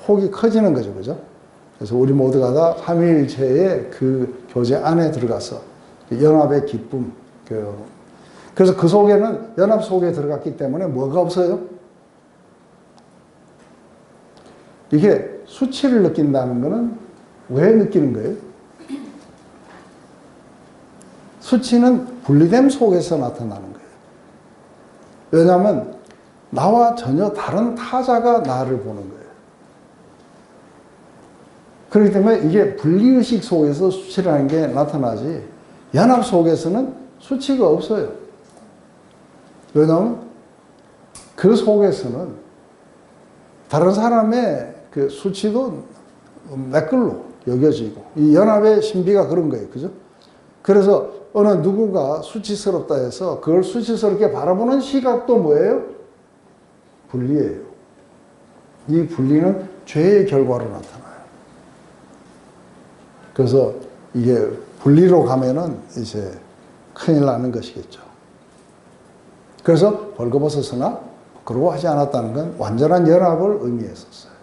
폭이 커지는 거죠. 그죠? 그래서 우리 모두가 다 삼위일체의 그 교제 안에 들어가서 연합의 기쁨. 그래서 그 속에는 연합 속에 들어갔기 때문에 뭐가 없어요? 이게 수치를 느낀다는 것은 왜 느끼는 거예요? 수치는 분리됨 속에서 나타나는 거예요. 왜냐하면 나와 전혀 다른 타자가 나를 보는 거예요. 그렇기 때문에 이게 분리의식 속에서 수치라는 게 나타나지 연합 속에서는 수치가 없어요. 왜냐하면 그 속에서는 다른 사람의 그 수치도 매끌로 여겨지고 이 연합의 신비가 그런 거예요. 그죠? 그래서 어느 누구가 수치스럽다 해서 그걸 수치스럽게 바라보는 시각도 뭐예요? 분리예요. 이 분리는 죄의 결과로 나타나요. 그래서 이게 분리로 가면은 이제 큰일 나는 것이겠죠. 그래서 벌거벗었으나 부끄러워하지 않았다는 건 완전한 연합을 의미했었어요.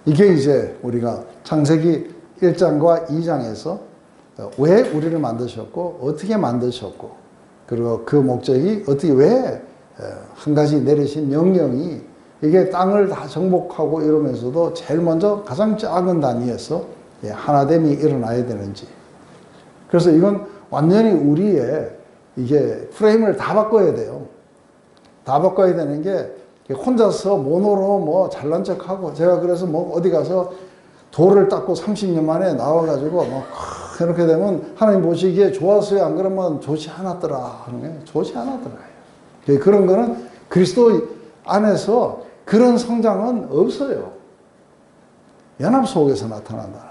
이게 이제 우리가 창세기 1장과 2장에서 왜 우리를 만드셨고 어떻게 만드셨고 그리고 그 목적이 어떻게 왜 한 가지 내리신 명령이 이게 땅을 다 정복하고 이러면서도 제일 먼저 가장 작은 단위에서 하나됨이 일어나야 되는지. 그래서 이건 완전히 우리의 이게 프레임을 다 바꿔야 돼요. 다 바꿔야 되는 게 혼자서 모노로 뭐 잘난 척하고 제가 그래서 뭐 어디 가서 돌을 닦고 30년 만에 나와가지고 뭐 이렇게 되면 하나님 보시기에 좋았어요. 안 그러면 좋지 않았더라 하는 게 좋지 않았더라. 그런 거는 그리스도 안에서 그런 성장은 없어요. 연합 속에서 나타난다는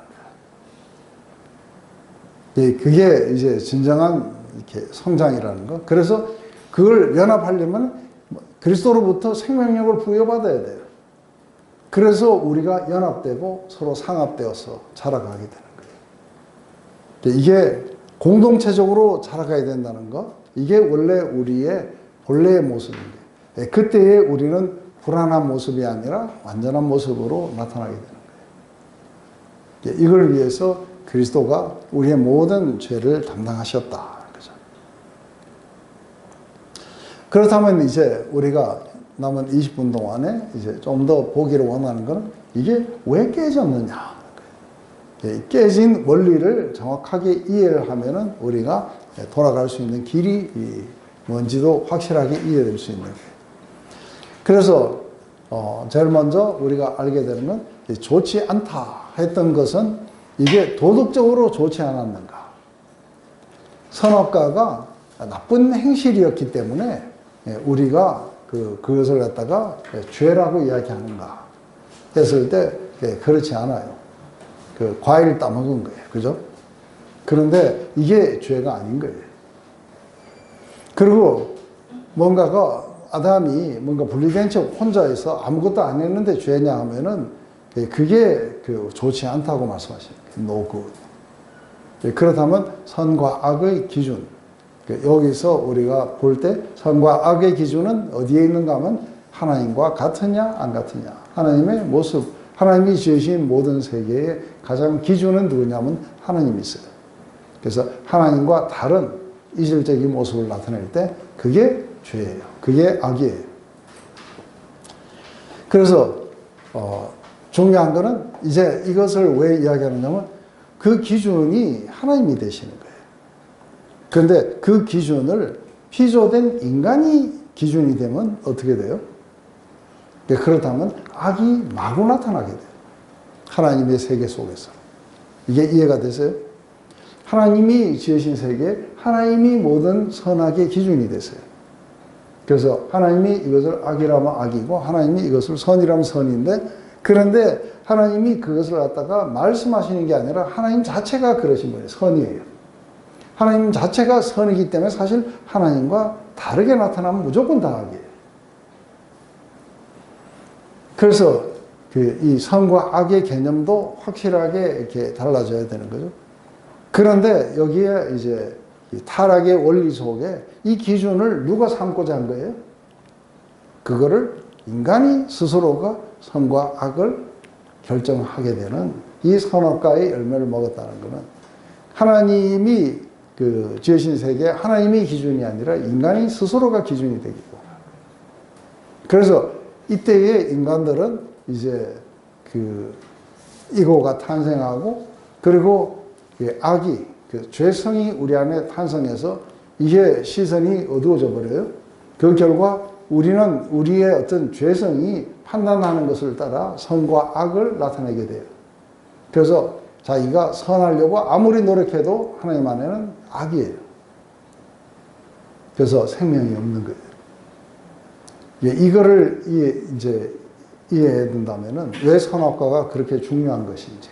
거예요. 그게 이제 진정한 이렇게 성장이라는 거. 그래서 그걸 연합하려면 그리스도로부터 생명력을 부여받아야 돼요. 그래서 우리가 연합되고 서로 상합되어서 자라가게 되는 거예요. 이게 공동체적으로 자라가야 된다는 거. 이게 원래 우리의 본래의 모습인데 그때에 우리는 불안한 모습이 아니라 완전한 모습으로 나타나게 되는 거예요. 이걸 위해서 그리스도가 우리의 모든 죄를 담당하셨다. 그죠? 그렇다면 이제 우리가 남은 20분 동안에 이제 좀 더 보기를 원하는 것은 이게 왜 깨졌느냐. 깨진 원리를 정확하게 이해를 하면은 우리가 돌아갈 수 있는 길이 뭔지도 확실하게 이해될 수 있는 거예요. 그래서 제일 먼저 우리가 알게 되는 건 좋지 않다 했던 것은 이게 도덕적으로 좋지 않았는가. 선악과가 나쁜 행실이었기 때문에 우리가 그것을 갖다가 죄라고 이야기하는가 했을 때 그렇지 않아요. 과일 따먹은 거예요. 그죠? 그런데 이게 죄가 아닌 거예요. 그리고 뭔가가 아담이 뭔가 분리된 척 혼자서 아무것도 안 했는데 죄냐 하면은 그게 좋지 않다고 말씀하시는 거예요. No good. 그렇다면 선과 악의 기준. 여기서 우리가 볼 때 선과 악의 기준은 어디에 있는가 하면 하나님과 같으냐 안 같으냐. 하나님의 모습, 하나님이 지으신 모든 세계의 가장 기준은 누구냐면 하나님이 있어요. 그래서 하나님과 다른 이질적인 모습을 나타낼 때 그게 죄예요. 그게 악이에요. 그래서 중요한 거는 이제 이것을 왜 이야기하느냐면 그 기준이 하나님이 되시는 거예요. 그런데 그 기준을 피조된 인간이 기준이 되면 어떻게 돼요? 그렇다면 악이 마구 나타나게 돼요. 하나님의 세계 속에서. 이게 이해가 되세요? 하나님이 지으신 세계에 하나님이 모든 선악의 기준이 되세요. 그래서 하나님이 이것을 악이라면 악이고 하나님이 이것을 선이라면 선인데, 그런데 하나님이 그것을 갖다가 말씀하시는 게 아니라 하나님 자체가 그러신 거예요. 선이에요. 하나님 자체가 선이기 때문에 사실 하나님과 다르게 나타나면 무조건 다 악이에요. 그래서 이 선과 악의 개념도 확실하게 이렇게 달라져야 되는 거죠. 그런데 여기에 이제 타락의 원리 속에 이 기준을 누가 삼고자 한 거예요? 그거를 인간이 스스로가 선과 악을 결정하게 되는 이 선악과의 열매를 먹었다는 것은 하나님이 지으신 세계에 하나님이 기준이 아니라 인간이 스스로가 기준이 되기 때문에. 그래서 이때의 인간들은 이제 이고가 탄생하고, 그리고 악이 죄성이 우리 안에 탄생해서 이게 시선이 어두워져 버려요. 그 결과 우리는 우리의 어떤 죄성이 판단하는 것을 따라 선과 악을 나타내게 돼요. 그래서 자기가 선하려고 아무리 노력해도 하나님 안에는 악이에요. 그래서 생명이 없는 거예요. 이거를 이해해 둔다면은 왜 선악과가 그렇게 중요한 것인지.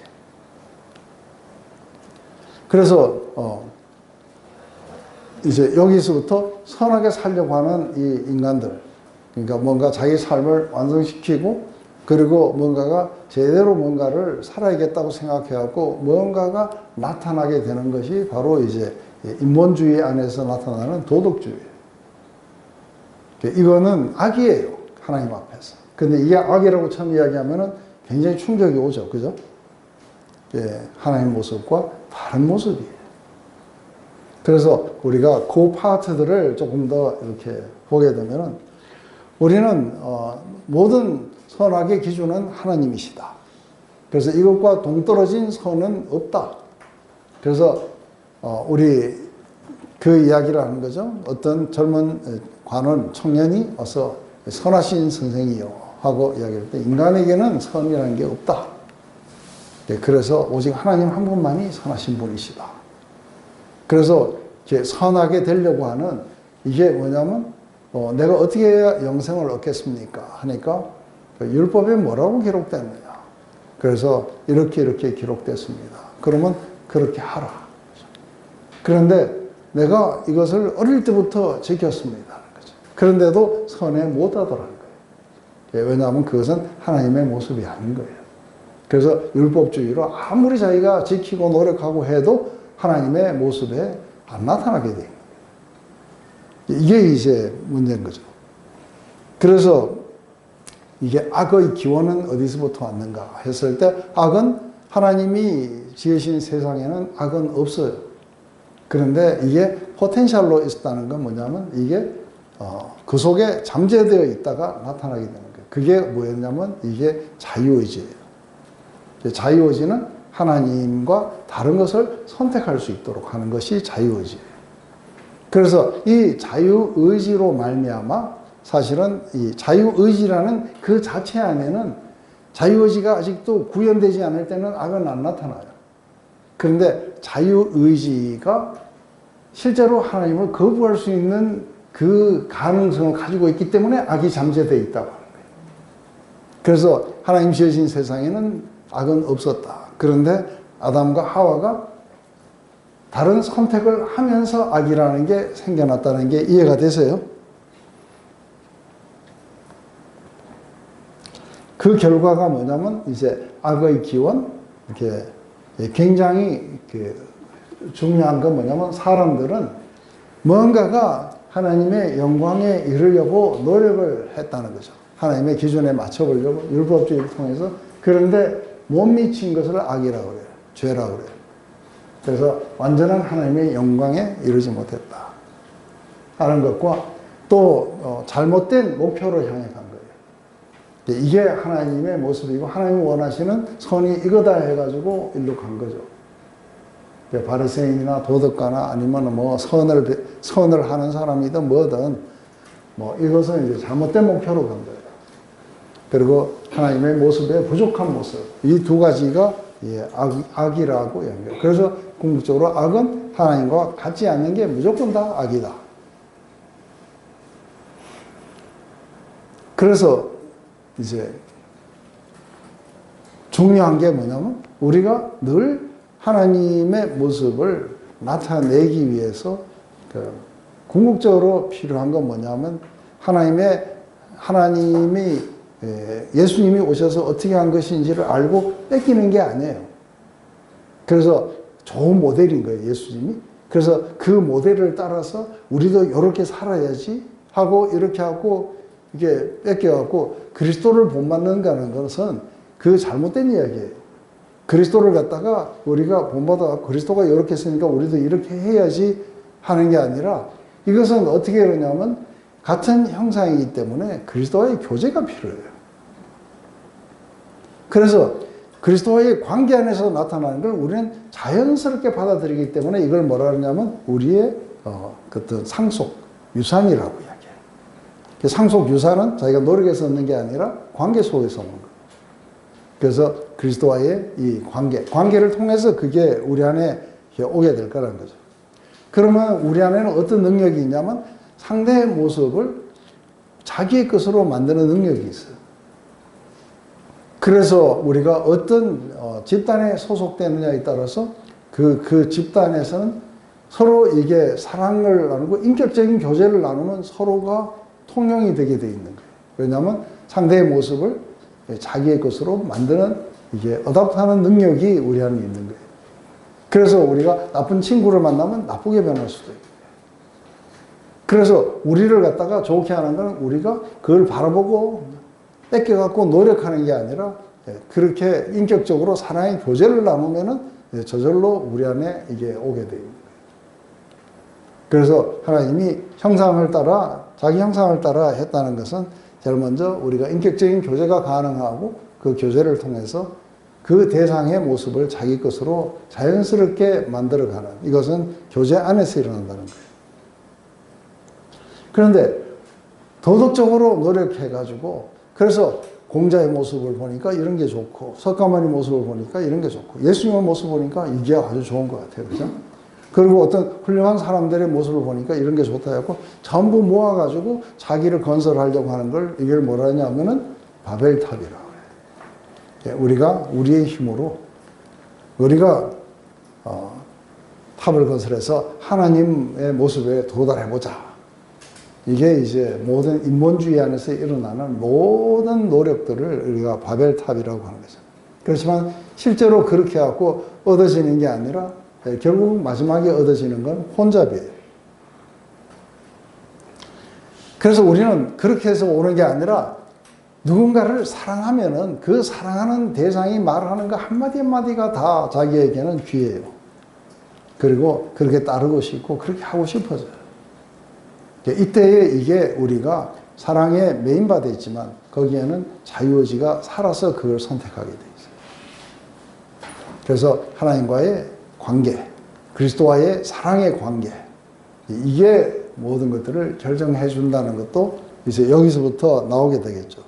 그래서 이제 여기서부터 선하게 살려고 하는 이 인간들, 그러니까 뭔가 자기 삶을 완성시키고, 그리고 뭔가가 제대로 뭔가를 살아야겠다고 생각해갖고 뭔가가 나타나게 되는 것이 바로 이제 인본주의 안에서 나타나는 도덕주의예요. 이거는 악이에요, 하나님 앞에서. 근데 이게 악이라고 처음 이야기하면은 굉장히 충격이 오죠, 그죠? 하나님 모습과 다른 모습이에요. 그래서 우리가 그 파트들을 조금 더 이렇게 보게 되면은 우리는 모든 선악의 기준은 하나님이시다. 그래서 이것과 동떨어진 선은 없다. 그래서 우리 그 이야기를 하는 거죠. 어떤 젊은 관원 청년이 와서 선하신 선생이요 하고 이야기할 때 인간에게는 선이라는 게 없다. 그래서 오직 하나님 한 분만이 선하신 분이시다. 그래서 선하게 되려고 하는 이게 뭐냐면 내가 어떻게 해야 영생을 얻겠습니까? 하니까 율법에 뭐라고 기록됐느냐. 그래서 이렇게 기록됐습니다. 그러면 그렇게 하라. 그런데 내가 이것을 어릴 때부터 지켰습니다. 그런데도 선에 못하더라는 거예요. 왜냐하면 그것은 하나님의 모습이 아닌 거예요. 그래서 율법주의로 아무리 자기가 지키고 노력하고 해도 하나님의 모습에 안 나타나게 돼요. 이게 이제 문제인 거죠. 그래서 이게 악의 기원은 어디서부터 왔는가 했을 때 악은 하나님이 지으신 세상에는 악은 없어요. 그런데 이게 포텐셜로 있었다는 건 뭐냐면 이게 그 속에 잠재되어 있다가 나타나게 되는 거예요. 그게 뭐였냐면 이게 자유의지예요. 자유의지는 하나님과 다른 것을 선택할 수 있도록 하는 것이 자유의지예요. 그래서 이 자유의지로 말미암아 사실은 이 자유의지라는 그 자체 안에는 자유의지가 아직도 구현되지 않을 때는 악은 안 나타나요. 그런데 자유의지가 실제로 하나님을 거부할 수 있는 그 가능성을 가지고 있기 때문에 악이 잠재되어 있다고 하는 거예요. 그래서 하나님 지으신 세상에는 악은 없었다. 그런데 아담과 하와가 다른 선택을 하면서 악이라는 게 생겨났다는 게 이해가 되세요? 그 결과가 뭐냐면 이제 악의 기원, 이렇게 굉장히 중요한 건 뭐냐면 사람들은 뭔가가 하나님의 영광에 이르려고 노력을 했다는 거죠. 하나님의 기준에 맞춰보려고 율법주의를 통해서. 그런데 못 미친 것을 악이라고 그래요. 죄라고 그래요. 그래서 완전한 하나님의 영광에 이르지 못했다 하는 것과 또 잘못된 목표로 향해 간 거예요. 이게 하나님의 모습이고 하나님이 원하시는 선이 이거다 해가지고 일로 간 거죠. 바리새인이나 도덕가나 아니면 뭐 선을 하는 사람이든 뭐든 뭐 이것은 이제 잘못된 목표로 간 거예요. 그리고 하나님의 모습의 부족한 모습, 이 두 가지가 악이라고 연결. 그래서 궁극적으로 악은 하나님과 같지 않는 게 무조건 다 악이다. 그래서 이제 중요한 게 뭐냐면 우리가 늘 하나님의 모습을 나타내기 위해서 궁극적으로 필요한 건 뭐냐면 하나님이 예수님이 오셔서 어떻게 한 것인지를 알고 뺏기는 게 아니에요. 그래서 좋은 모델인 거예요, 예수님이. 그래서 그 모델을 따라서 우리도 이렇게 살아야지 하고 이렇게 하고 이게 뺏겨갖고 그리스도를 본받는다는 것은 그 잘못된 이야기예요. 그리스도를 갖다가 우리가 본받아 그리스도가 이렇게 했으니까 우리도 이렇게 해야지 하는 게 아니라 이것은 어떻게 그러냐면 같은 형상이기 때문에 그리스도와의 교제가 필요해요. 그래서 그리스도와의 관계 안에서 나타나는 걸 우리는 자연스럽게 받아들이기 때문에 이걸 뭐라 그러냐면 우리의 어떤 상속, 유산이라고 이야기해요. 상속, 유산은 자기가 노력해서 얻는 게 아니라 관계 속에서 오는 거예요. 그래서 그리스도와의 이 관계를 통해서 그게 우리 안에 오게 될 거라는 거죠. 그러면 우리 안에는 어떤 능력이 있냐면 상대의 모습을 자기의 것으로 만드는 능력이 있어요. 그래서 우리가 어떤 집단에 소속되느냐에 따라서 그 집단에서는 서로 이게 사랑을 나누고 인격적인 교제를 나누면 서로가 통용이 되게 돼 있는 거예요. 왜냐하면 상대의 모습을 자기의 것으로 만드는 이게 어답트하는 능력이 우리 안에 있는 거예요. 그래서 우리가 나쁜 친구를 만나면 나쁘게 변할 수도 있고. 그래서 우리를 갖다가 좋게 하는 건 우리가 그걸 바라보고 뺏겨갖고 노력하는 게 아니라 그렇게 인격적으로 사랑의 교제를 나누면은 저절로 우리 안에 이게 오게 되는 거예요. 그래서 하나님이 자기 형상을 따라 했다는 것은 제일 먼저 우리가 인격적인 교제가 가능하고 그 교제를 통해서 그 대상의 모습을 자기 것으로 자연스럽게 만들어가는 이것은 교제 안에서 일어난다는 거예요. 그런데 도덕적으로 노력해가지고 그래서 공자의 모습을 보니까 이런 게 좋고 석가모니 모습을 보니까 이런 게 좋고 예수님의 모습을 보니까 이게 아주 좋은 것 같아요. 그죠? 그리고 어떤 훌륭한 사람들의 모습을 보니까 이런 게 좋다 해갖고 전부 모아가지고 자기를 건설하려고 하는 걸 이걸 뭐라 하냐면은 바벨탑이라고 해요. 우리가 우리의 힘으로 우리가 탑을 건설해서 하나님의 모습에 도달해보자. 이게 이제 모든 인본주의 안에서 일어나는 모든 노력들을 우리가 바벨탑이라고 하는 거죠. 그렇지만 실제로 그렇게 해갖고 얻어지는 게 아니라 결국 마지막에 얻어지는 건 혼잡이에요. 그래서 우리는 그렇게 해서 오는 게 아니라 누군가를 사랑하면은 그 사랑하는 대상이 말하는 거 한마디 한마디가 다 자기에게는 귀해요. 그리고 그렇게 따르고 싶고 그렇게 하고 싶어져요. 이때에 이게 우리가 사랑에 메인받아 있지만 거기에는 자유의지가 살아서 그걸 선택하게 돼 있어요. 그래서 하나님과의 관계, 그리스도와의 사랑의 관계, 이게 모든 것들을 결정해 준다는 것도 이제 여기서부터 나오게 되겠죠.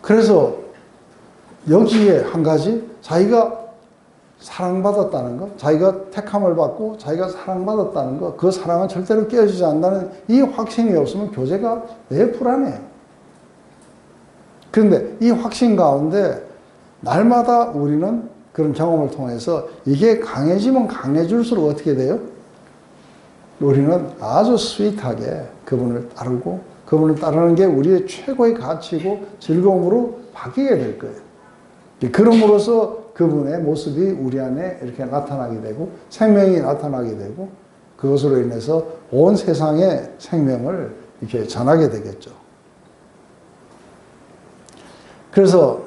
그래서 여기에 한 가지, 자기가 사랑받았다는 것, 자기가 택함을 받고 자기가 사랑받았다는 것, 그 사랑은 절대로 깨어지지 않는다는 이 확신이 없으면 교제가 왜 불안해요? 그런데 이 확신 가운데 날마다 우리는 그런 경험을 통해서 이게 강해지면 강해질수록 어떻게 돼요? 우리는 아주 스윗하게 그분을 따르고 그분을 따르는 게 우리의 최고의 가치고 즐거움으로 바뀌게 될 거예요. 그럼으로써 그분의 모습이 우리 안에 이렇게 나타나게 되고 생명이 나타나게 되고 그것으로 인해서 온 세상에 생명을 이렇게 전하게 되겠죠. 그래서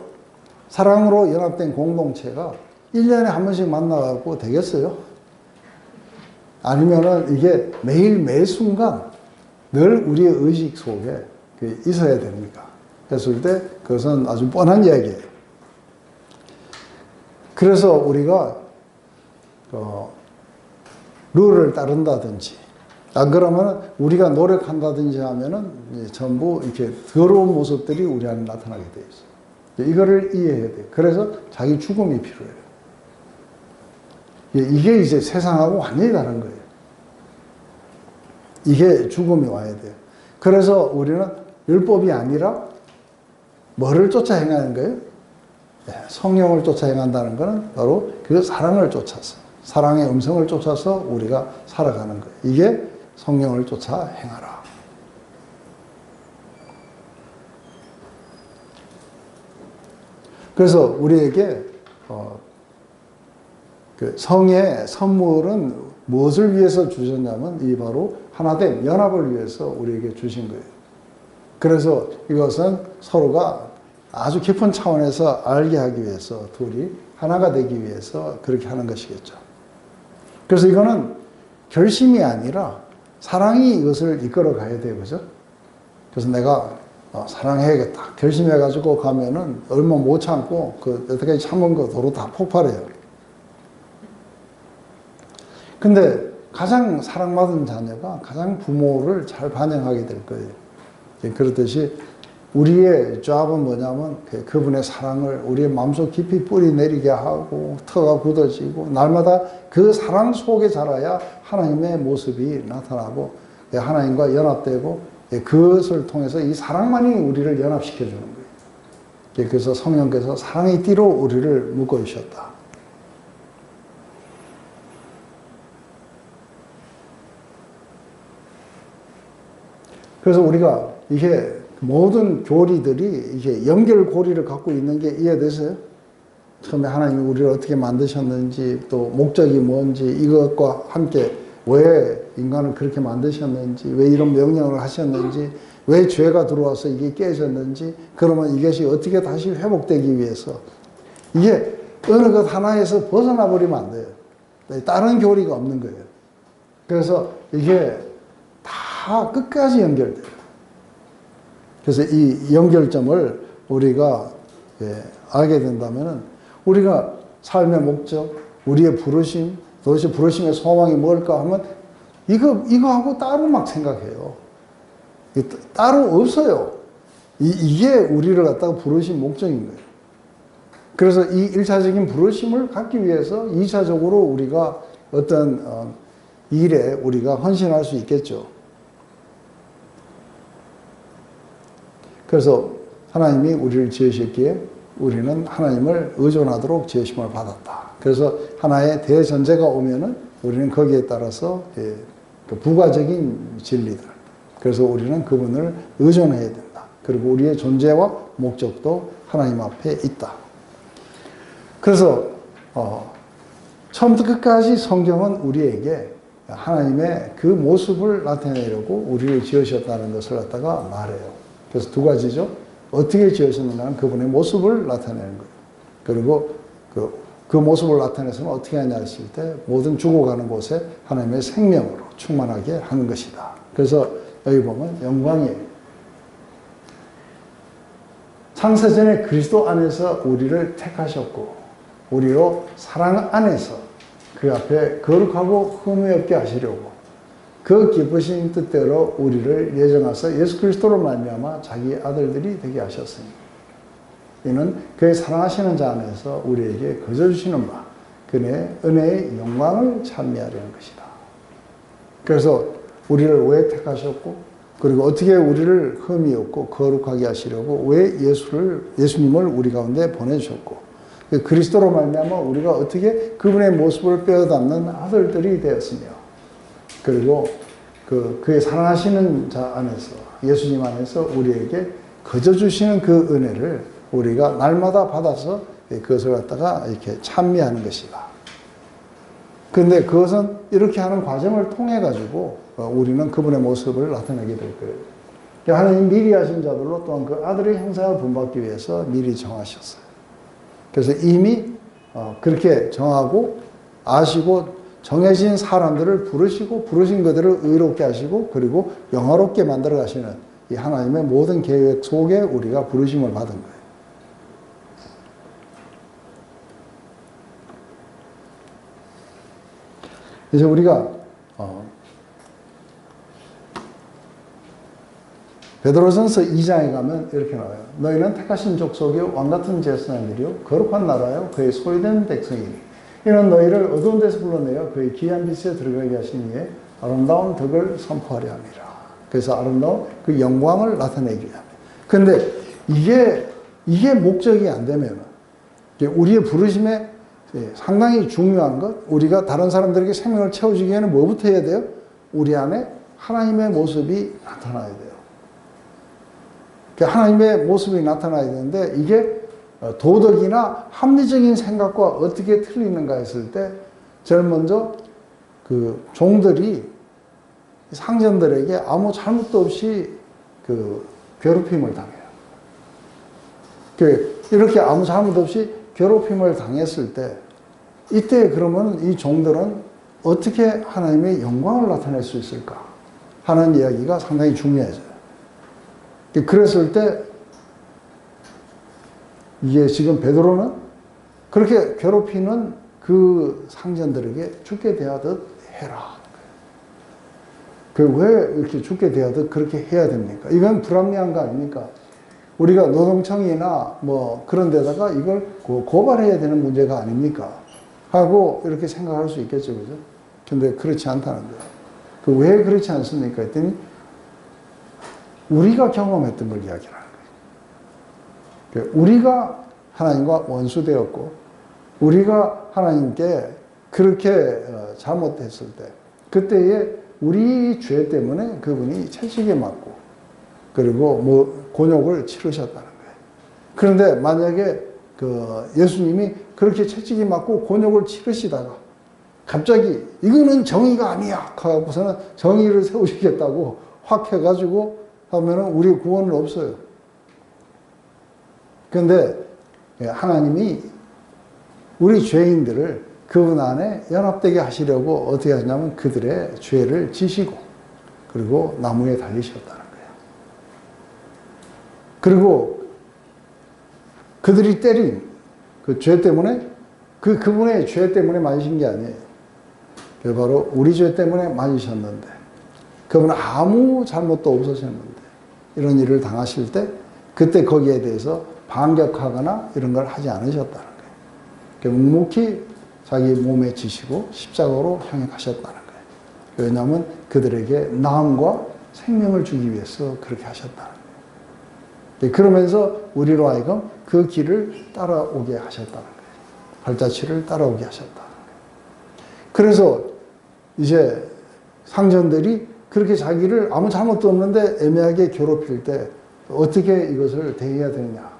사랑으로 연합된 공동체가 1년에 한 번씩 만나갖고 되겠어요? 아니면은 이게 매일 매 순간 늘 우리의 의식 속에 있어야 됩니까? 했을 때 그것은 아주 뻔한 이야기예요. 그래서 우리가 룰을 따른다든지 안 그러면 우리가 노력한다든지 하면은 전부 이렇게 더러운 모습들이 우리 안에 나타나게 돼 있어요. 이거를 이해해야 돼요. 그래서 자기 죽음이 필요해요. 이게 이제 세상하고 완전히 다른 거예요. 이게 죽음이 와야 돼요. 그래서 우리는 율법이 아니라 뭐를 쫓아 행하는 거예요? 성령을 쫓아 행한다는 것은 바로 그 사랑을 쫓아서, 사랑의 음성을 쫓아서 우리가 살아가는 거예요. 이게 성령을 쫓아 행하라. 그래서 우리에게 그 성의 선물은 무엇을 위해서 주셨냐면 이 바로 하나됨, 연합을 위해서 우리에게 주신 거예요. 그래서 이것은 서로가 아주 깊은 차원에서 알게 하기 위해서 둘이 하나가 되기 위해서 그렇게 하는 것이겠죠. 그래서 이거는 결심이 아니라 사랑이 이것을 이끌어 가야 돼요. 그죠? 그래서 내가 사랑해야겠다. 결심해가지고 가면은 얼마 못 참고 그 여태까지 참은 거 도로 다 폭발해요. 근데 가장 사랑받은 자녀가 가장 부모를 잘 반영하게 될 거예요. 그렇듯이 우리의 잡은 뭐냐면 그분의 사랑을 우리의 마음속 깊이 뿌리 내리게 하고 터가 굳어지고 날마다 그 사랑 속에 자라야 하나님의 모습이 나타나고 하나님과 연합되고 그것을 통해서 이 사랑만이 우리를 연합시켜 주는 거예요. 그래서 성령께서 사랑의 띠로 우리를 묶어 주셨다. 그래서 우리가 이게 모든 교리들이 이게 연결고리를 갖고 있는 게 이해되세요? 처음에 하나님이 우리를 어떻게 만드셨는지, 또 목적이 뭔지, 이것과 함께 왜 인간을 그렇게 만드셨는지, 왜 이런 명령을 하셨는지, 왜 죄가 들어와서 이게 깨졌는지, 그러면 이것이 어떻게 다시 회복되기 위해서, 이게 어느 것 하나에서 벗어나 버리면 안 돼요. 다른 교리가 없는 거예요. 그래서 이게 다 끝까지 연결돼요. 그래서 이 연결점을 우리가 알게 된다면 우리가 삶의 목적, 우리의 부르심, 도대체 부르심의 소망이 뭘까 하면 이거하고 따로 막 생각해요. 따로 없어요. 이게 우리를 갖다가 부르신 목적인 거예요. 그래서 이 1차적인 부르심을 갖기 위해서 2차적으로 우리가 어떤 일에 우리가 헌신할 수 있겠죠. 그래서 하나님이 우리를 지으셨기에 우리는 하나님을 의존하도록 지으심을 받았다. 그래서 하나의 대전제가 오면은 우리는 거기에 따라서 부가적인 진리들. 그래서 우리는 그분을 의존해야 된다. 그리고 우리의 존재와 목적도 하나님 앞에 있다. 그래서 처음부터 끝까지 성경은 우리에게 하나님의 그 모습을 나타내려고 우리를 지으셨다는 것을 갖다가 말해요. 그래서 두 가지죠. 어떻게 지으셨는가는 그분의 모습을 나타내는 거예요. 그리고 그 모습을 나타내서는 어떻게 하냐 했을 때 모든 죽어가는 곳에 하나님의 생명으로 충만하게 하는 것이다. 그래서 여기 보면 영광이에요. 창세전에 그리스도 안에서 우리를 택하셨고 우리로 사랑 안에서 그 앞에 거룩하고 흠이 없게 하시려고 그 기쁘신 뜻대로 우리를 예정하사 예수 그리스도로 말미암아 자기 아들들이 되게 하셨으니 이는 그의 사랑하시는 자 안에서 우리에게 거저 주시는 바 그의 은혜의 영광을 찬미하려는 것이다. 그래서 우리를 왜 택하셨고 그리고 어떻게 우리를 흠이 없고 거룩하게 하시려고 왜 예수님을 우리 가운데 보내주셨고 그리스도로 말미암아 우리가 어떻게 그분의 모습을 빼어담는 아들들이 되었으며 그리고 그의 사랑하시는 자 안에서 예수님 안에서 우리에게 거저 주시는 그 은혜를 우리가 날마다 받아서 그것을 갖다가 이렇게 찬미하는 것이다. 그런데 그것은 이렇게 하는 과정을 통해 가지고 우리는 그분의 모습을 나타내게 될 거예요. 하나님 미리 하신 자들로 또한 그 아들의 형상을 본받기 위해서 미리 정하셨어요. 그래서 이미 그렇게 정하고 아시고 정해진 사람들을 부르시고 부르신 그들을 의롭게 하시고 그리고 영화롭게 만들어 가시는 이 하나님의 모든 계획 속에 우리가 부르심을 받은 거예요. 그래서 우리가 베드로전서 2장에 가면 이렇게 나와요. 너희는 택하신 족속이요 왕같은 제사장들이요 거룩한 나라요 그의 소유된 백성이니 이는 너희를 어두운 데서 불러내어 그의 귀한 빛에 들어가게 하신 이에 아름다운 덕을 선포하려 함이라. 그래서 아름다운 그 영광을 나타내기 위함. 그런데 이게 목적이 안 되면 우리의 부르심에 상당히 중요한 것, 우리가 다른 사람들에게 생명을 채워주기 위해는 뭐부터 해야 돼요? 우리 안에 하나님의 모습이 나타나야 돼요. 하나님의 모습이 나타나야 되는데 이게 도덕이나 합리적인 생각과 어떻게 틀리는가 했을 때 제일 먼저 그 종들이 상전들에게 아무 잘못도 없이 그 괴롭힘을 당해요. 이렇게 아무 잘못 없이 괴롭힘을 당했을 때 이때 그러면 이 종들은 어떻게 하나님의 영광을 나타낼 수 있을까 하는 이야기가 상당히 중요해져요. 그랬을 때 이게 지금 베드로는 그렇게 괴롭히는 그 상전들에게 죽게 대하듯 해라. 왜 이렇게 죽게 대하듯 그렇게 해야 됩니까? 이건 불합리한 거 아닙니까? 우리가 노동청이나 뭐 그런 데다가 이걸 고발해야 되는 문제가 아닙니까? 하고 이렇게 생각할 수 있겠죠, 그죠? 근데 그렇지 않다는 거예요. 왜 그렇지 않습니까? 했더니 우리가 경험했던 걸 이야기하는 거예요. 우리가 하나님과 원수되었고 우리가 하나님께 그렇게 잘못했을 때 그때에 우리 죄 때문에 그분이 채찍에 맞고 그리고 뭐 곤욕을 치르셨다는 거예요. 그런데 만약에 예수님이 그렇게 채찍이 맞고 곤욕을 치르시다가 갑자기 이거는 정의가 아니야 하고서는 정의를 세우시겠다고 확 해가지고 하면은 우리 구원은 없어요. 그런데 하나님이 우리 죄인들을 그분 안에 연합되게 하시려고 어떻게 하냐면 그들의 죄를 지시고 그리고 나무에 달리셨다는 거예요. 그리고 그들이 때린 그 죄 때문에 그분의 죄 때문에 맞으신 게 아니에요. 바로 우리 죄 때문에 맞으셨는데 그분은 아무 잘못도 없으셨는데 이런 일을 당하실 때 그때 거기에 대해서 반격하거나 이런 걸 하지 않으셨다는 거예요. 묵묵히 자기 몸에 지시고 십자가로 향해 가셨다는 거예요. 왜냐하면 그들에게 나음과 생명을 주기 위해서 그렇게 하셨다는 거예요. 그러면서 우리로 하여금 그 길을 따라오게 하셨다는 거예요. 발자취를 따라오게 하셨다는 거예요. 그래서 이제 상전들이 그렇게 자기를 아무 잘못도 없는데 애매하게 괴롭힐 때 어떻게 이것을 대해야 되느냐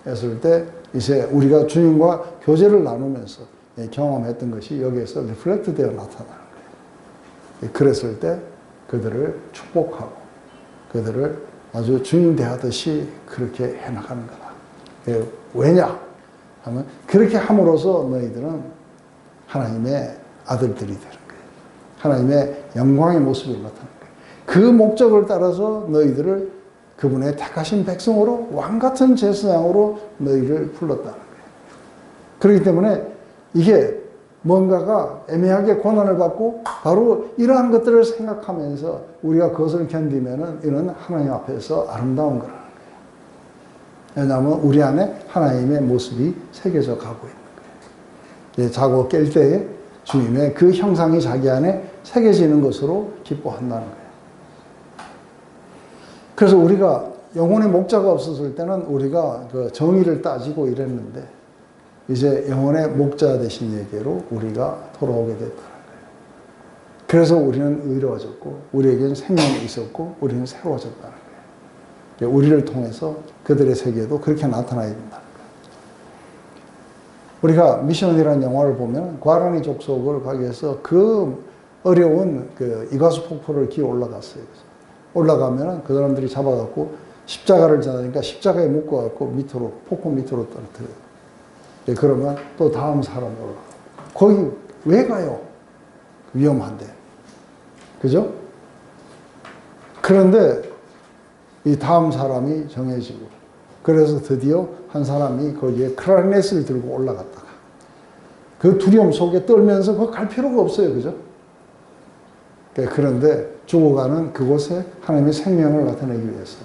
했을 때 이제 우리가 주님과 교제를 나누면서 경험했던 것이 여기에서 리플렉트 되어 나타나는 거예요. 그랬을 때 그들을 축복하고 그들을 아주 주님 대하듯이 그렇게 해나가는 거다. 왜냐 하면 그렇게 함으로써 너희들은 하나님의 아들들이 되는 거예요. 하나님의 영광의 모습을 나타내는 거예요. 그 목적을 따라서 너희들을 그분의 택하신 백성으로 왕같은 제사장으로 너희를 불렀다는 거예요. 그렇기 때문에 이게 뭔가가 애매하게 고난을 받고 바로 이러한 것들을 생각하면서 우리가 그것을 견디면은 이는 하나님 앞에서 아름다운 거라는 거예요. 왜냐하면 우리 안에 하나님의 모습이 새겨져 가고 있는 거예요. 자고 깰 때에 주님의 그 형상이 자기 안에 새겨지는 것으로 기뻐한다는 거예요. 그래서 우리가 영혼의 목자가 없었을 때는 우리가 그 정의를 따지고 이랬는데 이제 영혼의 목자 되신 예계로 우리가 돌아오게 됐다는 거예요. 그래서 우리는 의로워졌고 우리에게는 생명이 있었고 우리는 새로워졌다는 거예요. 우리를 통해서 그들의 세계도 그렇게 나타나야 된다는 거예요. 우리가 미션이라는 영화를 보면 과라니 족속을 가기 위해서 그 어려운 그 이과수 폭포를 기어 올라갔어요. 올라가면은 그 사람들이 잡아갖고 십자가를 지나니까 십자가에 묶어갖고 밑으로, 폭포 밑으로 떨어뜨려요. 그러면 또 다음 사람이 올라가요. 거기 왜 가요? 위험한데. 그죠? 그런데 이 다음 사람이 정해지고, 그래서 드디어 한 사람이 거기에 클라리넷을 들고 올라갔다가 그 두려움 속에 떨면서 거기 갈 필요가 없어요. 그죠? 그런데 죽어가는 그곳에 하나님의 생명을 나타내기 위해서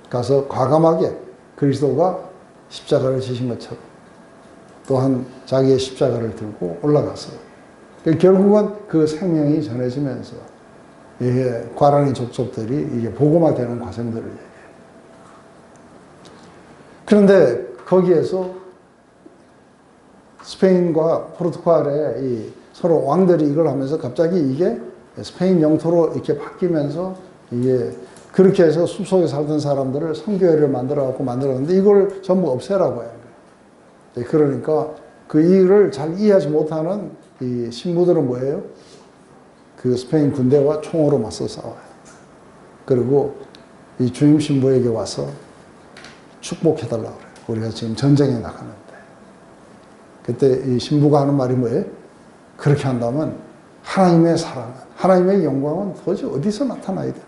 가서 과감하게 그리스도가 십자가를 지신 것처럼 또한 자기의 십자가를 들고 올라갔어요. 결국은 그 생명이 전해지면서 이게 과라니 족속들이 이게 복음화되는 과정들을 얘기해요. 그런데 거기에서 스페인과 포르투갈의 이 서로 왕들이 이걸 하면서 갑자기 이게 스페인 영토로 이렇게 바뀌면서 이게 그렇게 해서 숲속에 살던 사람들을 선교회를 만들었는데 이걸 전부 없애라고 해요. 그러니까 그 일을 잘 이해하지 못하는 이 신부들은 뭐예요? 그 스페인 군대와 총으로 맞서 싸워요. 그리고 이 주임 신부에게 와서 축복해달라고 그래요. 우리가 지금 전쟁에 나가는데. 그때 이 신부가 하는 말이 뭐예요? 그렇게 한다면 하나님의 사랑은, 하나님의 영광은 도대체 어디서 나타나야 되느냐.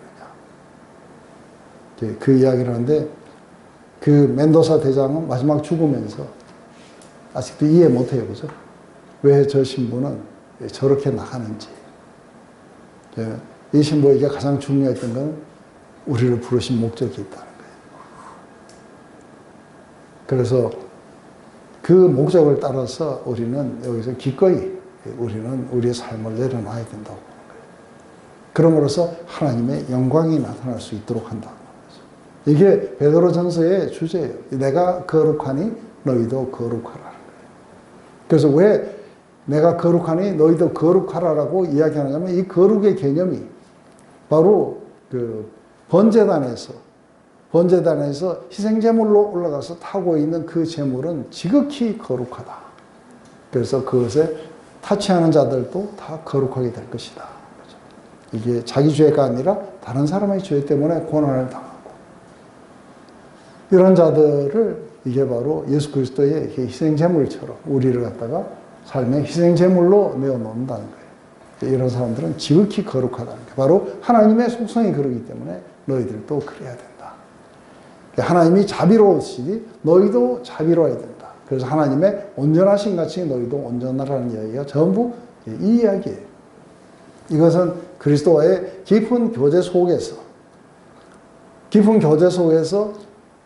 그 이야기를 하는데 그 멘도사 대장은 마지막 죽으면서 아직도 이해 못해요. 그죠? 왜 저 신부는 저렇게 나가는지. 이 신부에게 가장 중요했던 건 우리를 부르신 목적이 있다는 거예요. 그래서 그 목적을 따라서 우리는 여기서 기꺼이 우리는 우리의 삶을 내려놔야 된다고 보는 거예요. 그럼으로써 하나님의 영광이 나타날 수 있도록 한다고 하는 거죠. 이게 베드로전서의 주제예요. 내가 거룩하니 너희도 거룩하라. 그래서 왜 내가 거룩하니 너희도 거룩하라라고 이야기하냐면 이 거룩의 개념이 바로 그 번제단에서 희생제물로 올라가서 타고 있는 그 제물은 지극히 거룩하다. 그래서 그것에 타치하는 자들도 다 거룩하게 될 것이다. 이게 자기 죄가 아니라 다른 사람의 죄 때문에 고난을 당하고 이런 자들을 이게 바로 예수 그리스도의 희생제물처럼 우리를 갖다가 삶의 희생제물로 내어놓는다는 거예요. 이런 사람들은 지극히 거룩하다는 거예요. 바로 하나님의 속성이 그러기 때문에 너희들도 그래야 된다. 하나님이 자비로우시니 너희도 자비로워야 된다. 그래서 하나님의 온전하신 같이 너희도 온전하라는 이야기가 전부 이 이야기예요. 이것은 그리스도와의 깊은 교제 속에서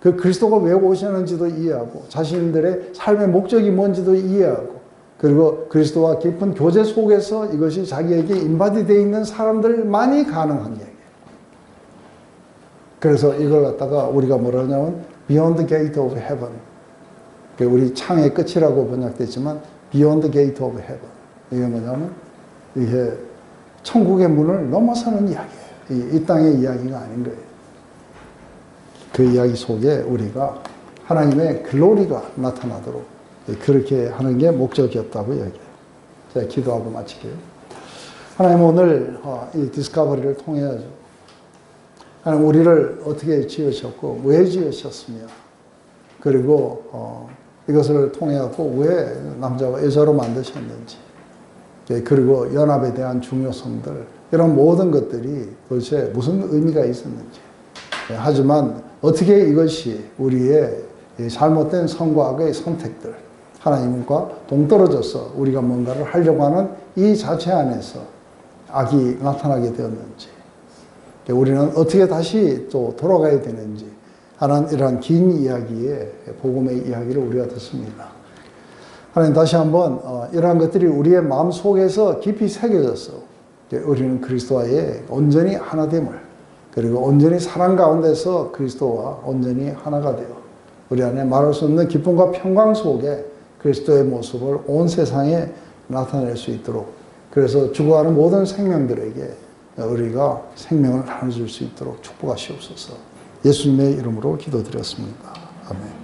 그 그리스도가 왜 오셨는지도 이해하고 자신들의 삶의 목적이 뭔지도 이해하고 그리고 그리스도와 깊은 교제 속에서 이것이 자기에게 인바디되어 있는 사람들만이 가능한 얘기예요. 그래서 이걸 갖다가 우리가 뭐라 하냐면 Beyond the Gate of Heaven. 우리 창의 끝이라고 번역됐지만 Beyond the Gate of Heaven. 이게 뭐냐면 이게 천국의 문을 넘어서는 이야기예요. 이 땅의 이야기가 아닌 거예요. 그 이야기 속에 우리가 하나님의 글로리가 나타나도록 그렇게 하는 게 목적이었다고 이야기해요. 제가 기도하고 마칠게요. 하나님 오늘 이 디스커버리를 통해 하나님 우리를 어떻게 지으셨고 왜 지으셨으며 그리고 이것을 통해 갖고 왜 남자와 여자로 만드셨는지 그리고 연합에 대한 중요성들 이런 모든 것들이 도대체 무슨 의미가 있었는지 하지만 어떻게 이것이 우리의 잘못된 선과 악의 선택들, 하나님과 동떨어져서 우리가 뭔가를 하려고 하는 이 자체 안에서 악이 나타나게 되었는지, 우리는 어떻게 다시 또 돌아가야 되는지 하는 이러한 긴 이야기의 복음의 이야기를 우리가 듣습니다. 하나님 다시 한번 이러한 것들이 우리의 마음속에서 깊이 새겨져서 우리는 그리스도와의 온전히 하나됨을, 그리고 온전히 사랑 가운데서 그리스도와 온전히 하나가 되어 우리 안에 말할 수 없는 기쁨과 평강 속에 그리스도의 모습을 온 세상에 나타낼 수 있도록, 그래서 죽어가는 모든 생명들에게 우리가 생명을 나눠줄 수 있도록 축복하시옵소서. 예수님의 이름으로 기도드렸습니다. 아멘.